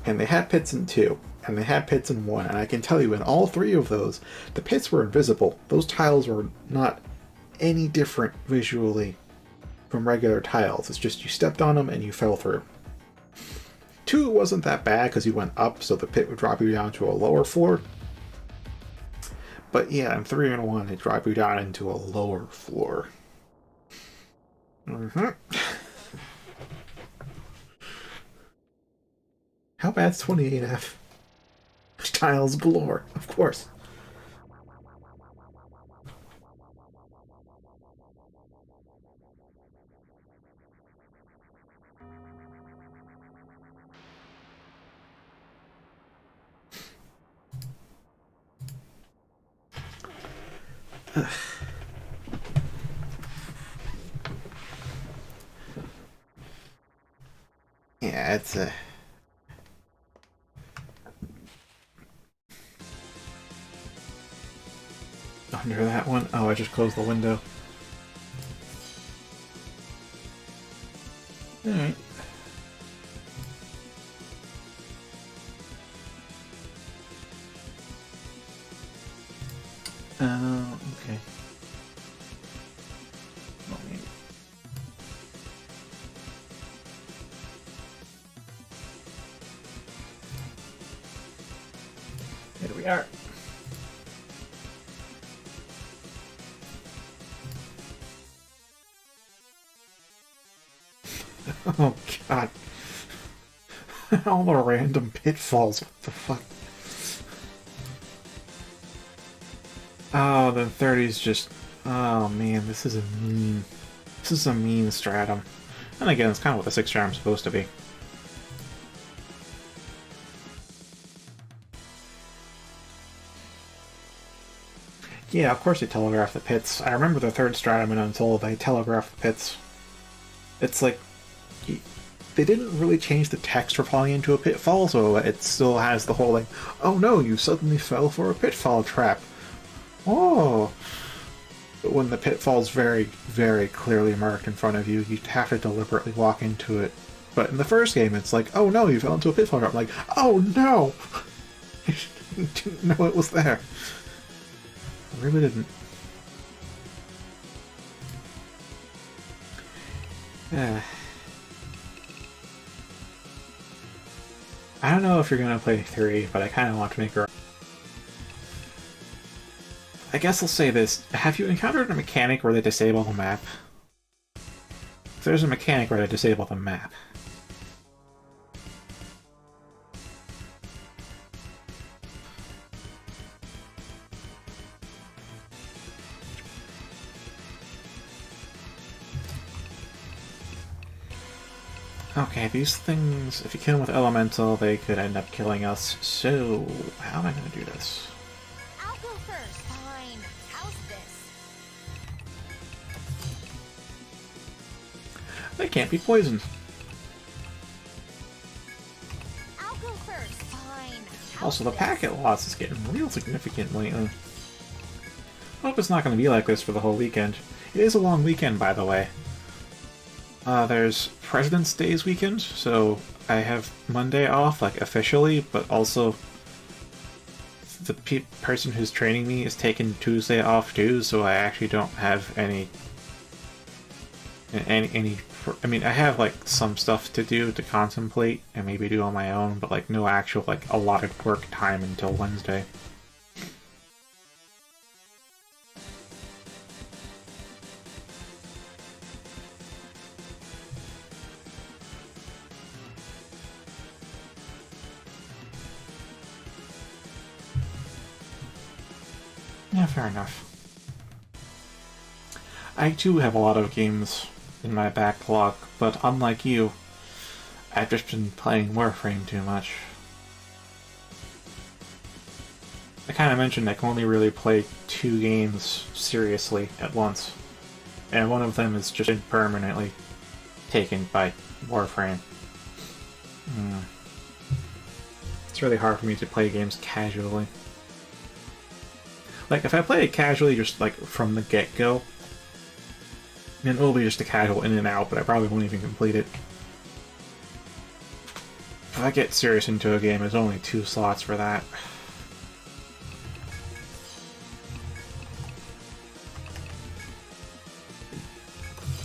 S3: And they had pits in 2, and they had pits in 1, and I can tell you in all 3 of those, the pits were invisible. Those tiles were not any different visually from regular tiles. It's just you stepped on them and you fell through. 2 wasn't that bad because you went up, so the pit would drop you down to a lower floor. But yeah, in 3 and 1, it dropped you down into a lower floor. How bad's 28F? Tiles galore, of course. Yeah, it's a... Under that one? Oh, I just closed the window. Alright. Okay. Well, maybe. Here we are. Oh god. All the random pitfalls, what the fuck? Oh, the 30's just... Oh man, this is a mean... This is a mean stratum. And again, it's kind of what the 6 stratums supposed to be. Yeah, of course they telegraph the pits. I remember the 3rd stratum in Untold, they telegraphed the pits. It's like... They didn't really change the text for falling into a pitfall, so it still has the whole like, oh no, you suddenly fell for a pitfall trap. Oh! But when the pitfall's very, very clearly marked in front of you, you have to deliberately walk into it. But in the first game, it's like, oh no, you fell into a pitfall trap. I'm like, oh no! I didn't know it was there. I really didn't. I don't know if you're gonna play 3, but I kind of want to make her... I guess I'll say this. Have you encountered a mechanic where they disable the map? If there's a mechanic where they disable the map. Okay, these things, if you kill them with elemental, they could end up killing us. So, how am I going to do this?
S1: I'll go first. Fine. How's this?
S3: They can't be poisoned.
S1: I'll go first. Fine. How's
S3: Also, the
S1: this?
S3: packet loss is getting real significant lately. I hope it's not going to be like this for the whole weekend. It is a long weekend, by the way. There's President's Day's weekend, so I have Monday off, like, officially, but also the person who's training me is taking Tuesday off too, so I actually don't have any... I mean, I have, like, some stuff to do, to contemplate, and maybe do on my own, but, like, no actual, like, allotted work time until Wednesday. Yeah, fair enough. I too have a lot of games in my backlog, but unlike you, I've just been playing Warframe too much. I kind of mentioned I can only really play 2 games seriously at once, and one of them is just permanently taken by Warframe. It's really hard for me to play games casually. Like, if I play it casually, just, like, from the get-go, then it'll be just a casual in and out, but I probably won't even complete it. If I get serious into a game, there's only 2 slots for that.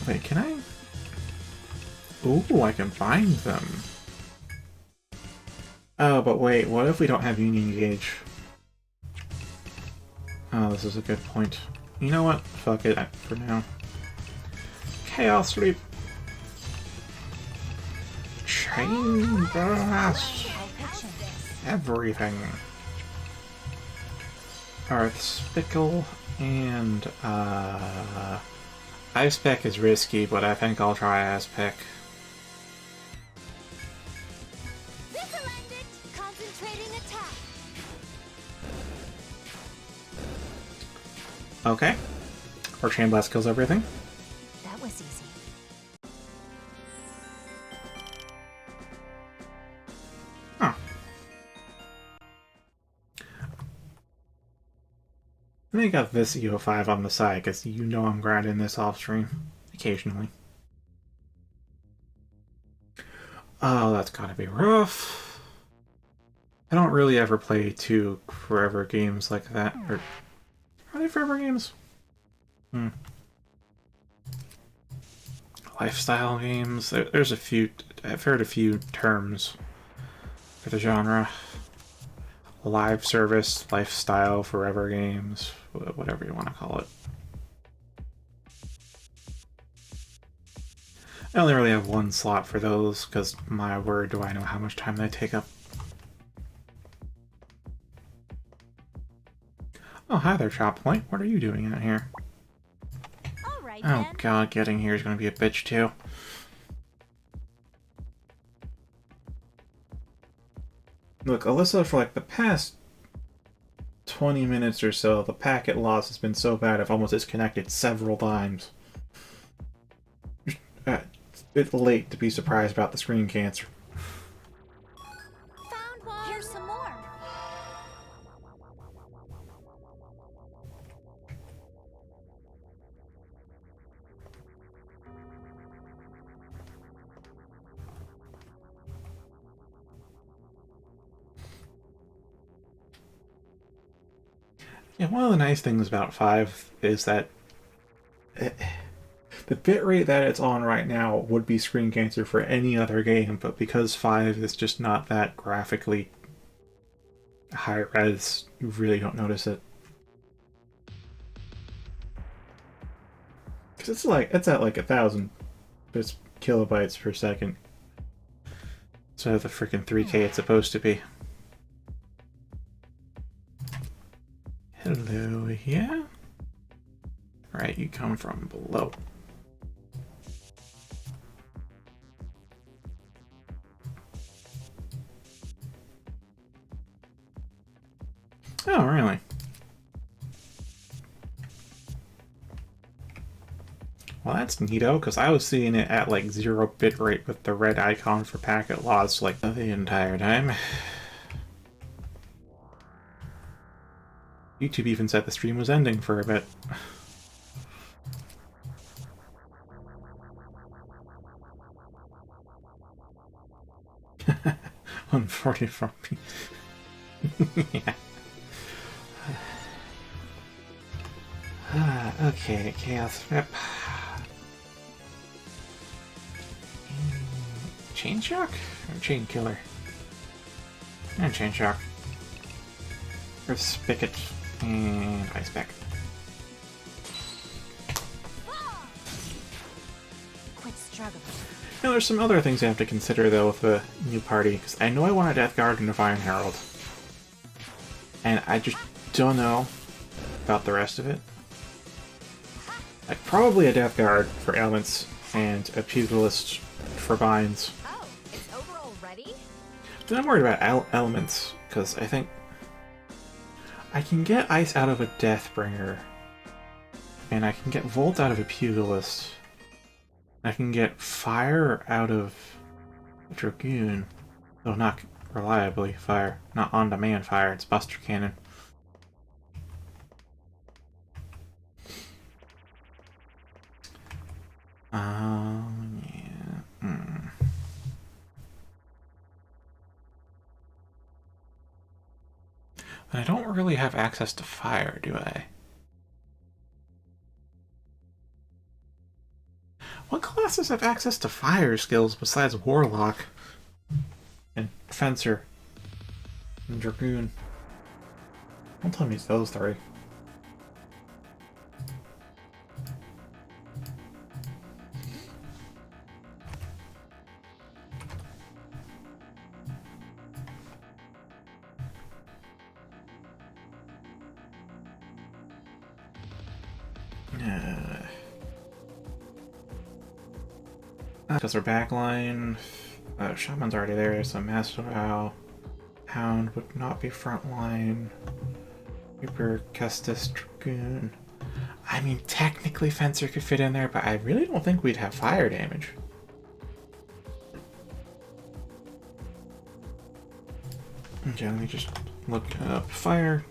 S3: Wait, can I? Ooh, I can bind them. Oh, but wait, what if we don't have Union Gauge? Oh, this is a good point. You know what? Fuck it for now. Chaos Sleep. Chain Blast. Everything. Earth Spickle and Ice Peck is risky, but I think I'll try Ice Peck.
S1: Concentrating attack.
S3: Okay. Or Chain Blast kills everything.
S1: That was easy.
S3: Huh. And I got this EO5 on the side, because you know I'm grinding this off stream. Occasionally. Oh, that's gotta be rough. I don't really ever play 2 forever games like that. Or, are they forever games? Lifestyle games? There's a few... I've heard a few terms for the genre. Live service, lifestyle, forever games, whatever you want to call it. I only really have 1 slot for those, because my word, do I know how much time they take up. Oh, hi there, Chop Point. What are you doing out here?
S1: All right,
S3: Oh
S1: then.
S3: god, getting here is going to be a bitch, too. Look, Alyssa, for like the past 20 minutes or so, the packet loss has been so bad I've almost disconnected several times. It's a bit late to be surprised about the screen cancer.
S1: Found one. Here's some more.
S3: Yeah, one of the nice things about 5 is that the bitrate that it's on right now would be screen cancer for any other game, but because 5 is just not that graphically high res, you really don't notice it. Because it's at like 1,000 kilobytes per second. So the freaking 3K it's supposed to be. Hello, yeah? Right, you come from below. Oh, really? Well, that's neato, because I was seeing it at like 0 bitrate with the red icon for packet loss like the entire time. YouTube even said the stream was ending for a bit. 144 p. Yeah. Okay, Chaos Whip. Chain Shock? Or Chain Killer? And Chain Shock. Earth Spigot. And Ice Pack.
S1: Quit struggling.
S3: Now, there's some other things I have to consider, though, with the new party, because I know I want a Death Guard and a Divine Herald. And I just don't know about the rest of it. Like, probably a Death Guard for Elements, and a Pugilist for Binds.
S1: Oh, it's over already?
S3: Then I'm worried about Elements, because I think I can get Ice out of a Deathbringer, and I can get Volt out of a Pugilist. I can get Fire out of a Dragoon, though not reliably Fire, not on-demand Fire, it's Buster Cannon. Yeah. But I don't really have access to Fire, do I? What classes have access to fire skills besides Warlock and Fencer and Dragoon? Don't tell me it's those three. Because our backline, Shaman's already there, so Master Vow, Hound would not be frontline, Reaper, Kestis, Dragoon. I mean, technically Fencer could fit in there, but I really don't think we'd have fire damage. Okay, let me just look up fire.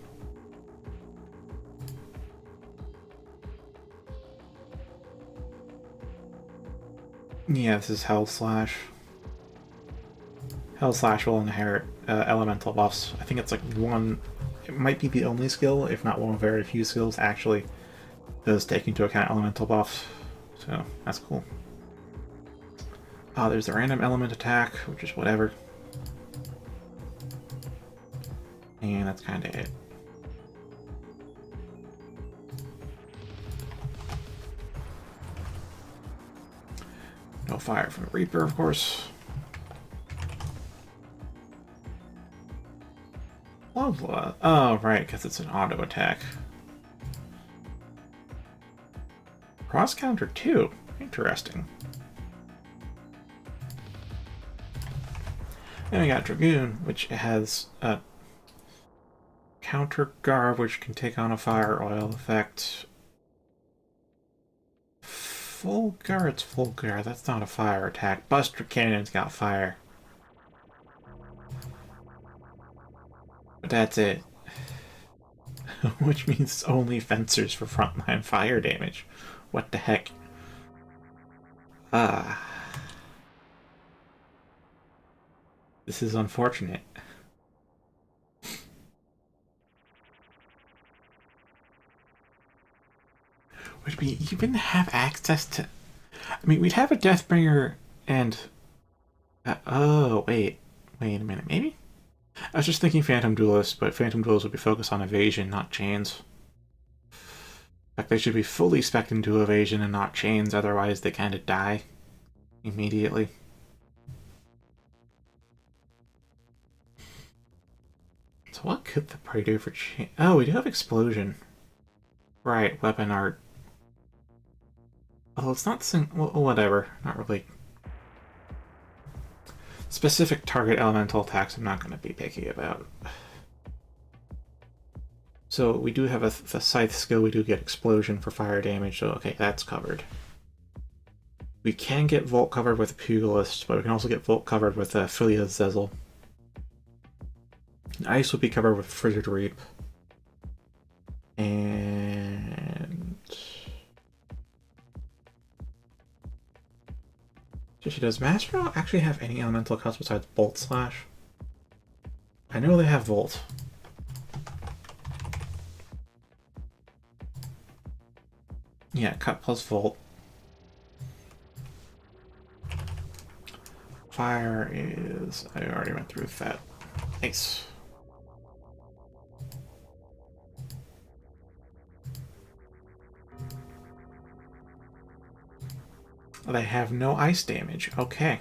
S3: Yeah, this is Hell Slash. Hell Slash will inherit elemental buffs. I think it's like one... It might be the only skill, if not one of very few skills, actually does take into account elemental buffs. So, that's cool. There's the random element attack, which is whatever. And that's kind of it. No fire from the Reaper, of course. Oh, right, because it's an auto attack. Cross counter too. Interesting. Then we got Dragoon, which has a counter guard, which can take on a fire oil effect. Full guard's full guard. That's not a fire attack. Buster Cannon's got fire. But that's it. Which means only Fencers for frontline fire damage. What the heck? This is unfortunate. Would we even have access to... I mean, we'd have a Deathbringer and... oh, wait. Wait a minute, maybe? I was just thinking Phantom Duelist, but Phantom Duelist would be focused on evasion, not chains. In fact, they should be fully spec'd into evasion and not chains, otherwise they kind of die immediately. So what could the party do for chain? Oh, we do have Explosion. Right, weapon art. Oh, it's not well, whatever. Not really. Specific target elemental attacks I'm not going to be picky about. So we do have the Scythe skill, we do get Explosion for fire damage, so okay, that's covered. We can get Volt covered with Pugilist, but we can also get Volt covered with Filia Zezel. Ice would be covered with Frigid Reap. And... does Master actually have any elemental cuts besides Bolt Slash? I know they have Volt. Yeah, cut plus Volt. Fire is... I already went through that. Nice. They have no ice damage. Okay.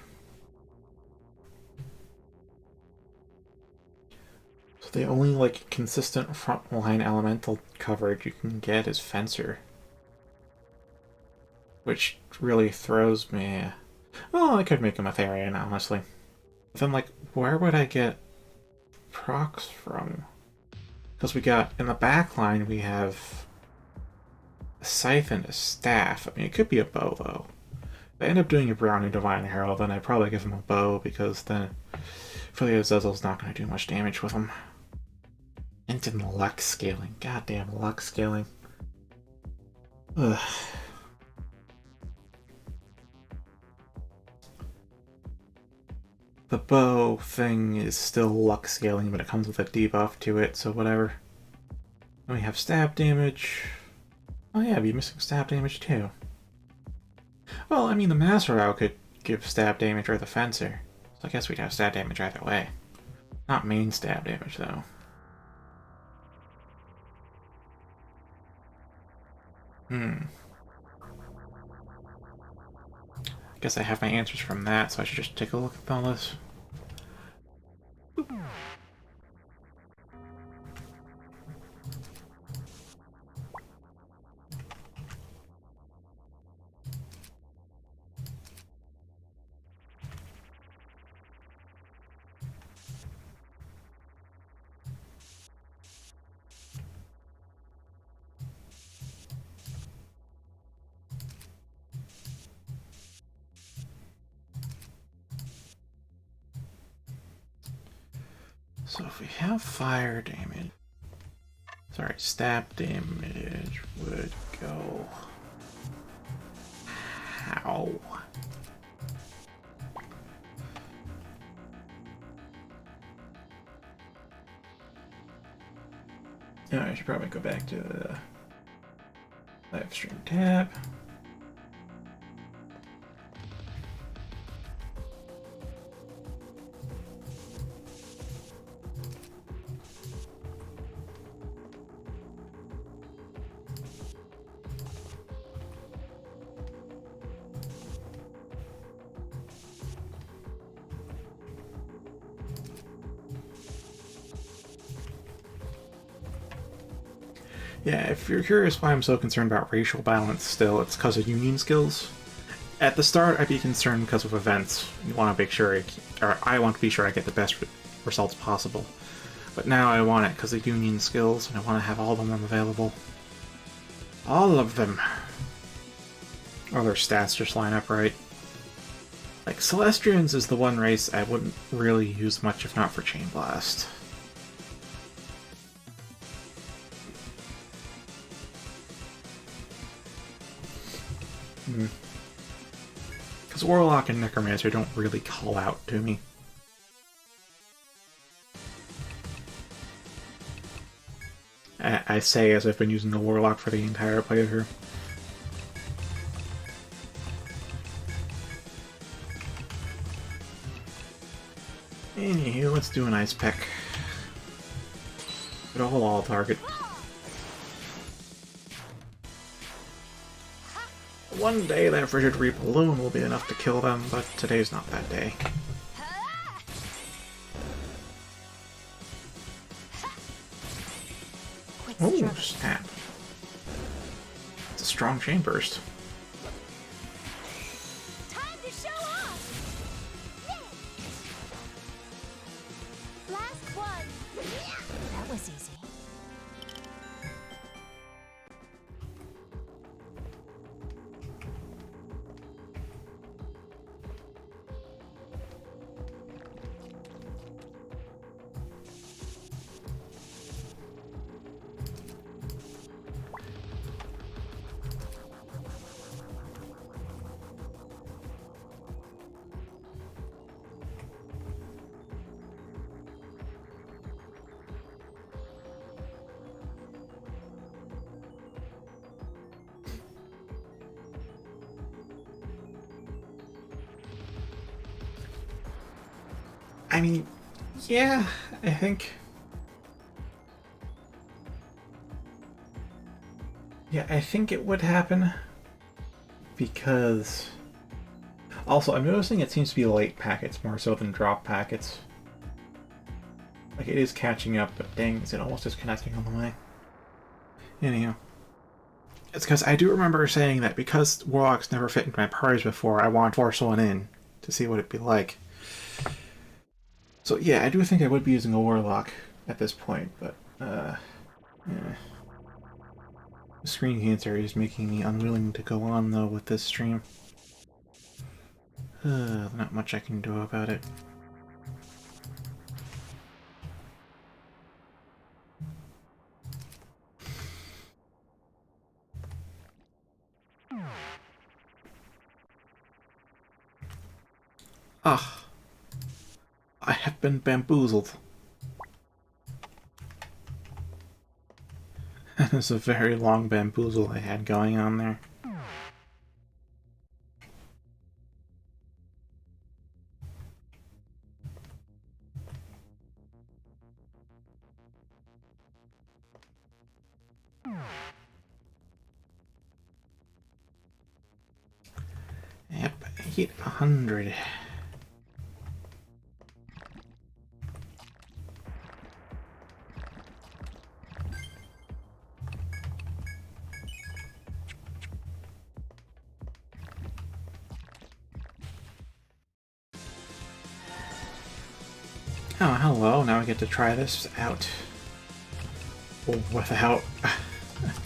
S3: So the only, like, consistent frontline elemental coverage you can get is Fencer. Which really throws me. Well, I could make him a Therian, honestly. But then, like, where would I get procs from? Because we got, in the back line, we have a Scythe and a Staff. I mean, it could be a bow, though. If I end up doing a Brownie Divine Herald, then I'd probably give him a bow, because then Filia Zezel's not going to do much damage with him. And in luck scaling. Goddamn luck scaling. Ugh. The bow thing is still luck scaling, but it comes with a debuff to it, so whatever. Then we have stab damage. Oh yeah, be missing stab damage too. Well, I mean, the Master could give stab damage or the Fencer. So I guess we'd have stab damage either way. Not main stab damage, though. I guess I have my answers from that, so I should just take a look at all this. So if we have fire damage... Sorry, stab damage would go... How? Oh, I should probably go back to the live stream tab. Yeah, if you're curious why I'm so concerned about racial balance still, it's because of union skills. At the start, I'd be concerned because of events. You want to make sure, I want to be sure I get the best results possible. But now I want it because of union skills, and I want to have all of them available. All of them. Or their stats just line up right. Like, Celestrians is the one race I wouldn't really use much if not for Chain Blast. Because Warlock and Necromancer don't really call out to me. I say as I've been using the Warlock for the entire playthrough. Anywho, let's do an Ice Peck. Put a whole all target. One day that Frigid Reap alone will be enough to kill them, but today's not that day. Oh, snap. It's a strong chain burst.
S1: Time to show off. Last one. That was easy.
S3: I mean, yeah, I think... Yeah, I think it would happen. Because... Also, I'm noticing it seems to be late packets more so than drop packets. Like, it is catching up, but dang, is it almost disconnecting on the way? Anyhow. It's because I do remember saying that because Warlocks never fit into my parties before, I wanted to force one in to see what it'd be like. So yeah, I do think I would be using a Warlock at this point, but, yeah. The screen cancer is making me unwilling to go on, though, with this stream. Not much I can do about it. Ah, I have been bamboozled. That is a very long bamboozle I had going on there. Yep, 800. Oh, hello. Now I get to try this out without a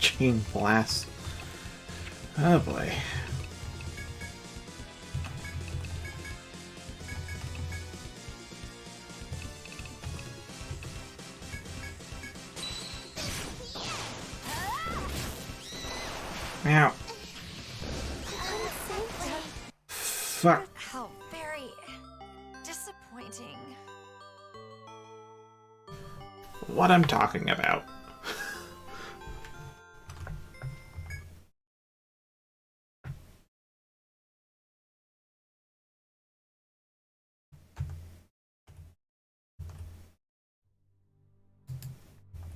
S3: chain blast. Oh boy. Meow. Fuck.
S1: How very disappointing.
S3: What I'm talking about.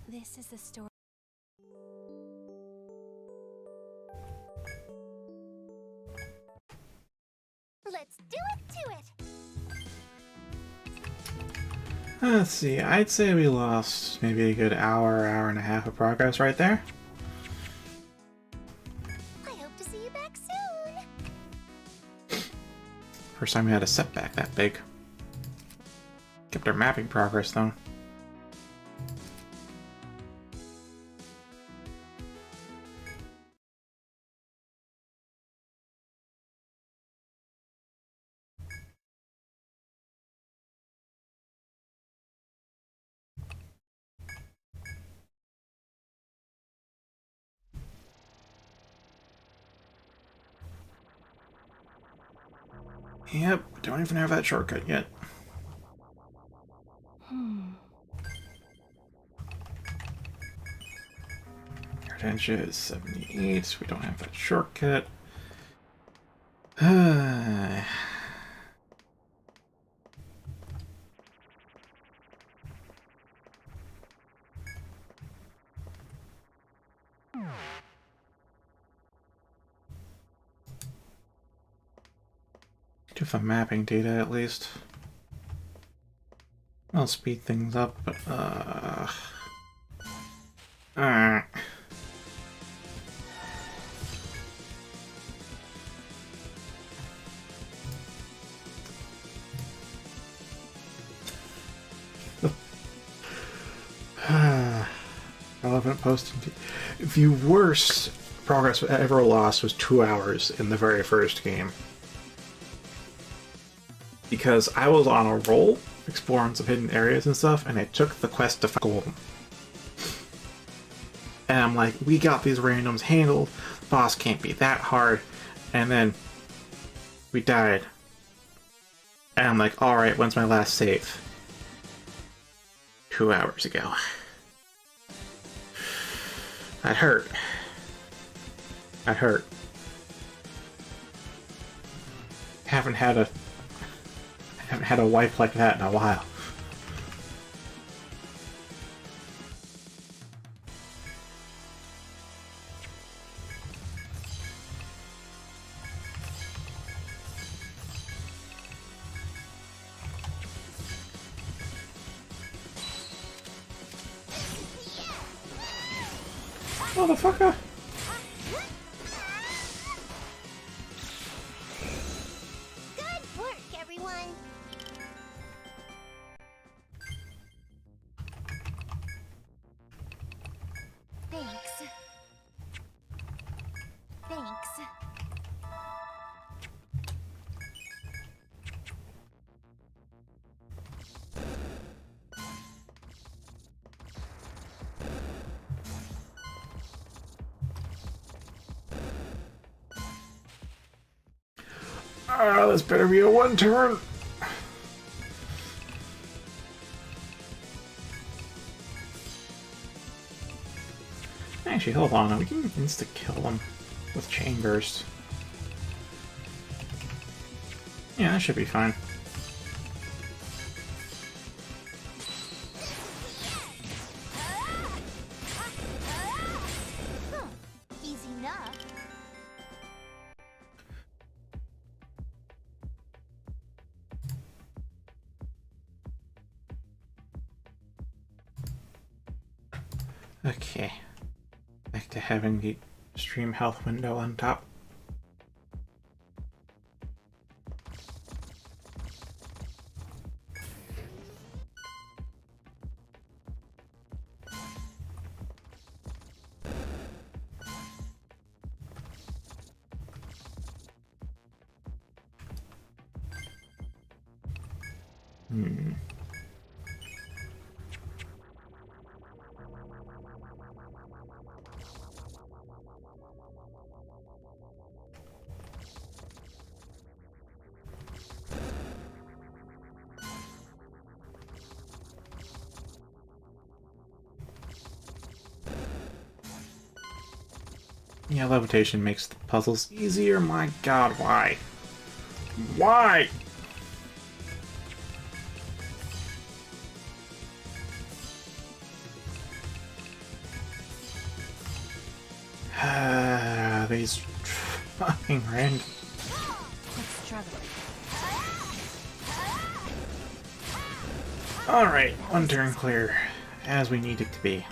S1: This is the story. Let's do it to it.
S3: Let's see, I'd say we lost maybe a good hour, hour and a half of progress right there.
S1: I hope to see you back soon.
S3: First time we had a setback that big. Kept our mapping progress though. Yep, don't even have that shortcut yet. Retention is 78, we don't have that shortcut. Do some mapping data at least. I'll speed things up, but relevant posting. The worst progress I ever lost was 2 hours in the very first game. Because I was on a roll, exploring some hidden areas and stuff, and I took the quest to find gold. And I'm like, we got these randoms handled, the boss can't be that hard, and then we died. And I'm like, alright, when's my last save? 2 hours ago. That hurt. That hurt. Haven't had a wife like that in a while. Motherfucker!
S1: Good work, everyone. Thanks. Thanks.
S3: Ah, this better be a one turn. Actually, hold on. We can insta kill them with chain burst. Yeah, that should be fine.
S1: Easy enough.
S3: Okay. Back to having the stream health window on top. Yeah, levitation makes the puzzles easier. My god, why? Why? These fucking random.
S1: Let's struggle.
S3: Alright, one turn clear, as we need it to be.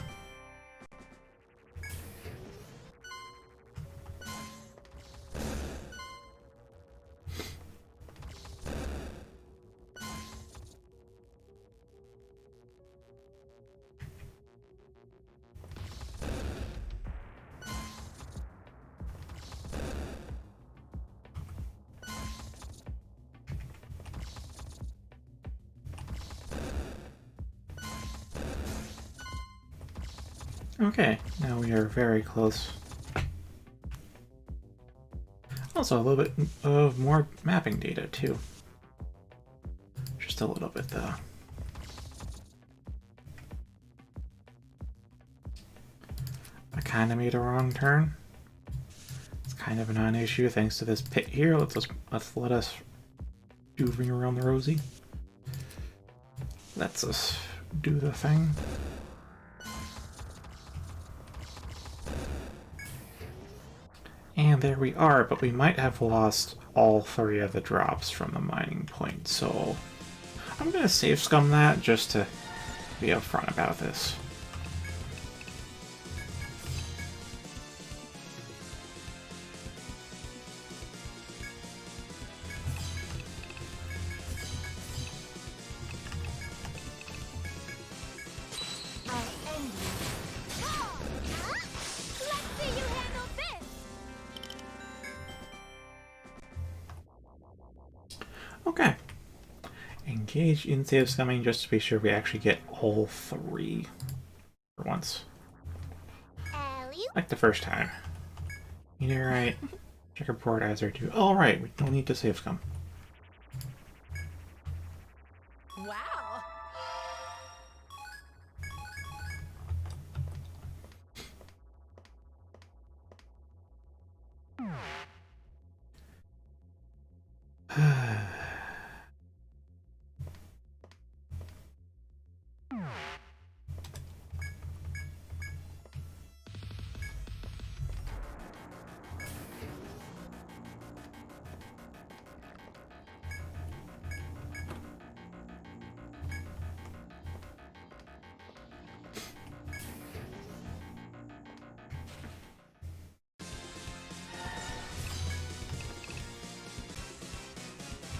S3: Okay, now we are very close. Also, a little bit of more mapping data, too. Just a little bit, though. I kind of made a wrong turn. It's kind of a non-issue thanks to this pit here. Let us do ring around the rosy. Lets us do the thing. And there we are, but we might have lost all three of the drops from the mining point, so I'm gonna save scum that just to be upfront about this.
S1: I'll end you. Let's see you handle this.
S3: Okay. Engage in save scumming just to be sure we actually get all three for once.
S1: Alley-oop.
S3: Like the first time. Meteorite, checkerboard, as are due. Alright, we don't need to save scum.
S1: Wow.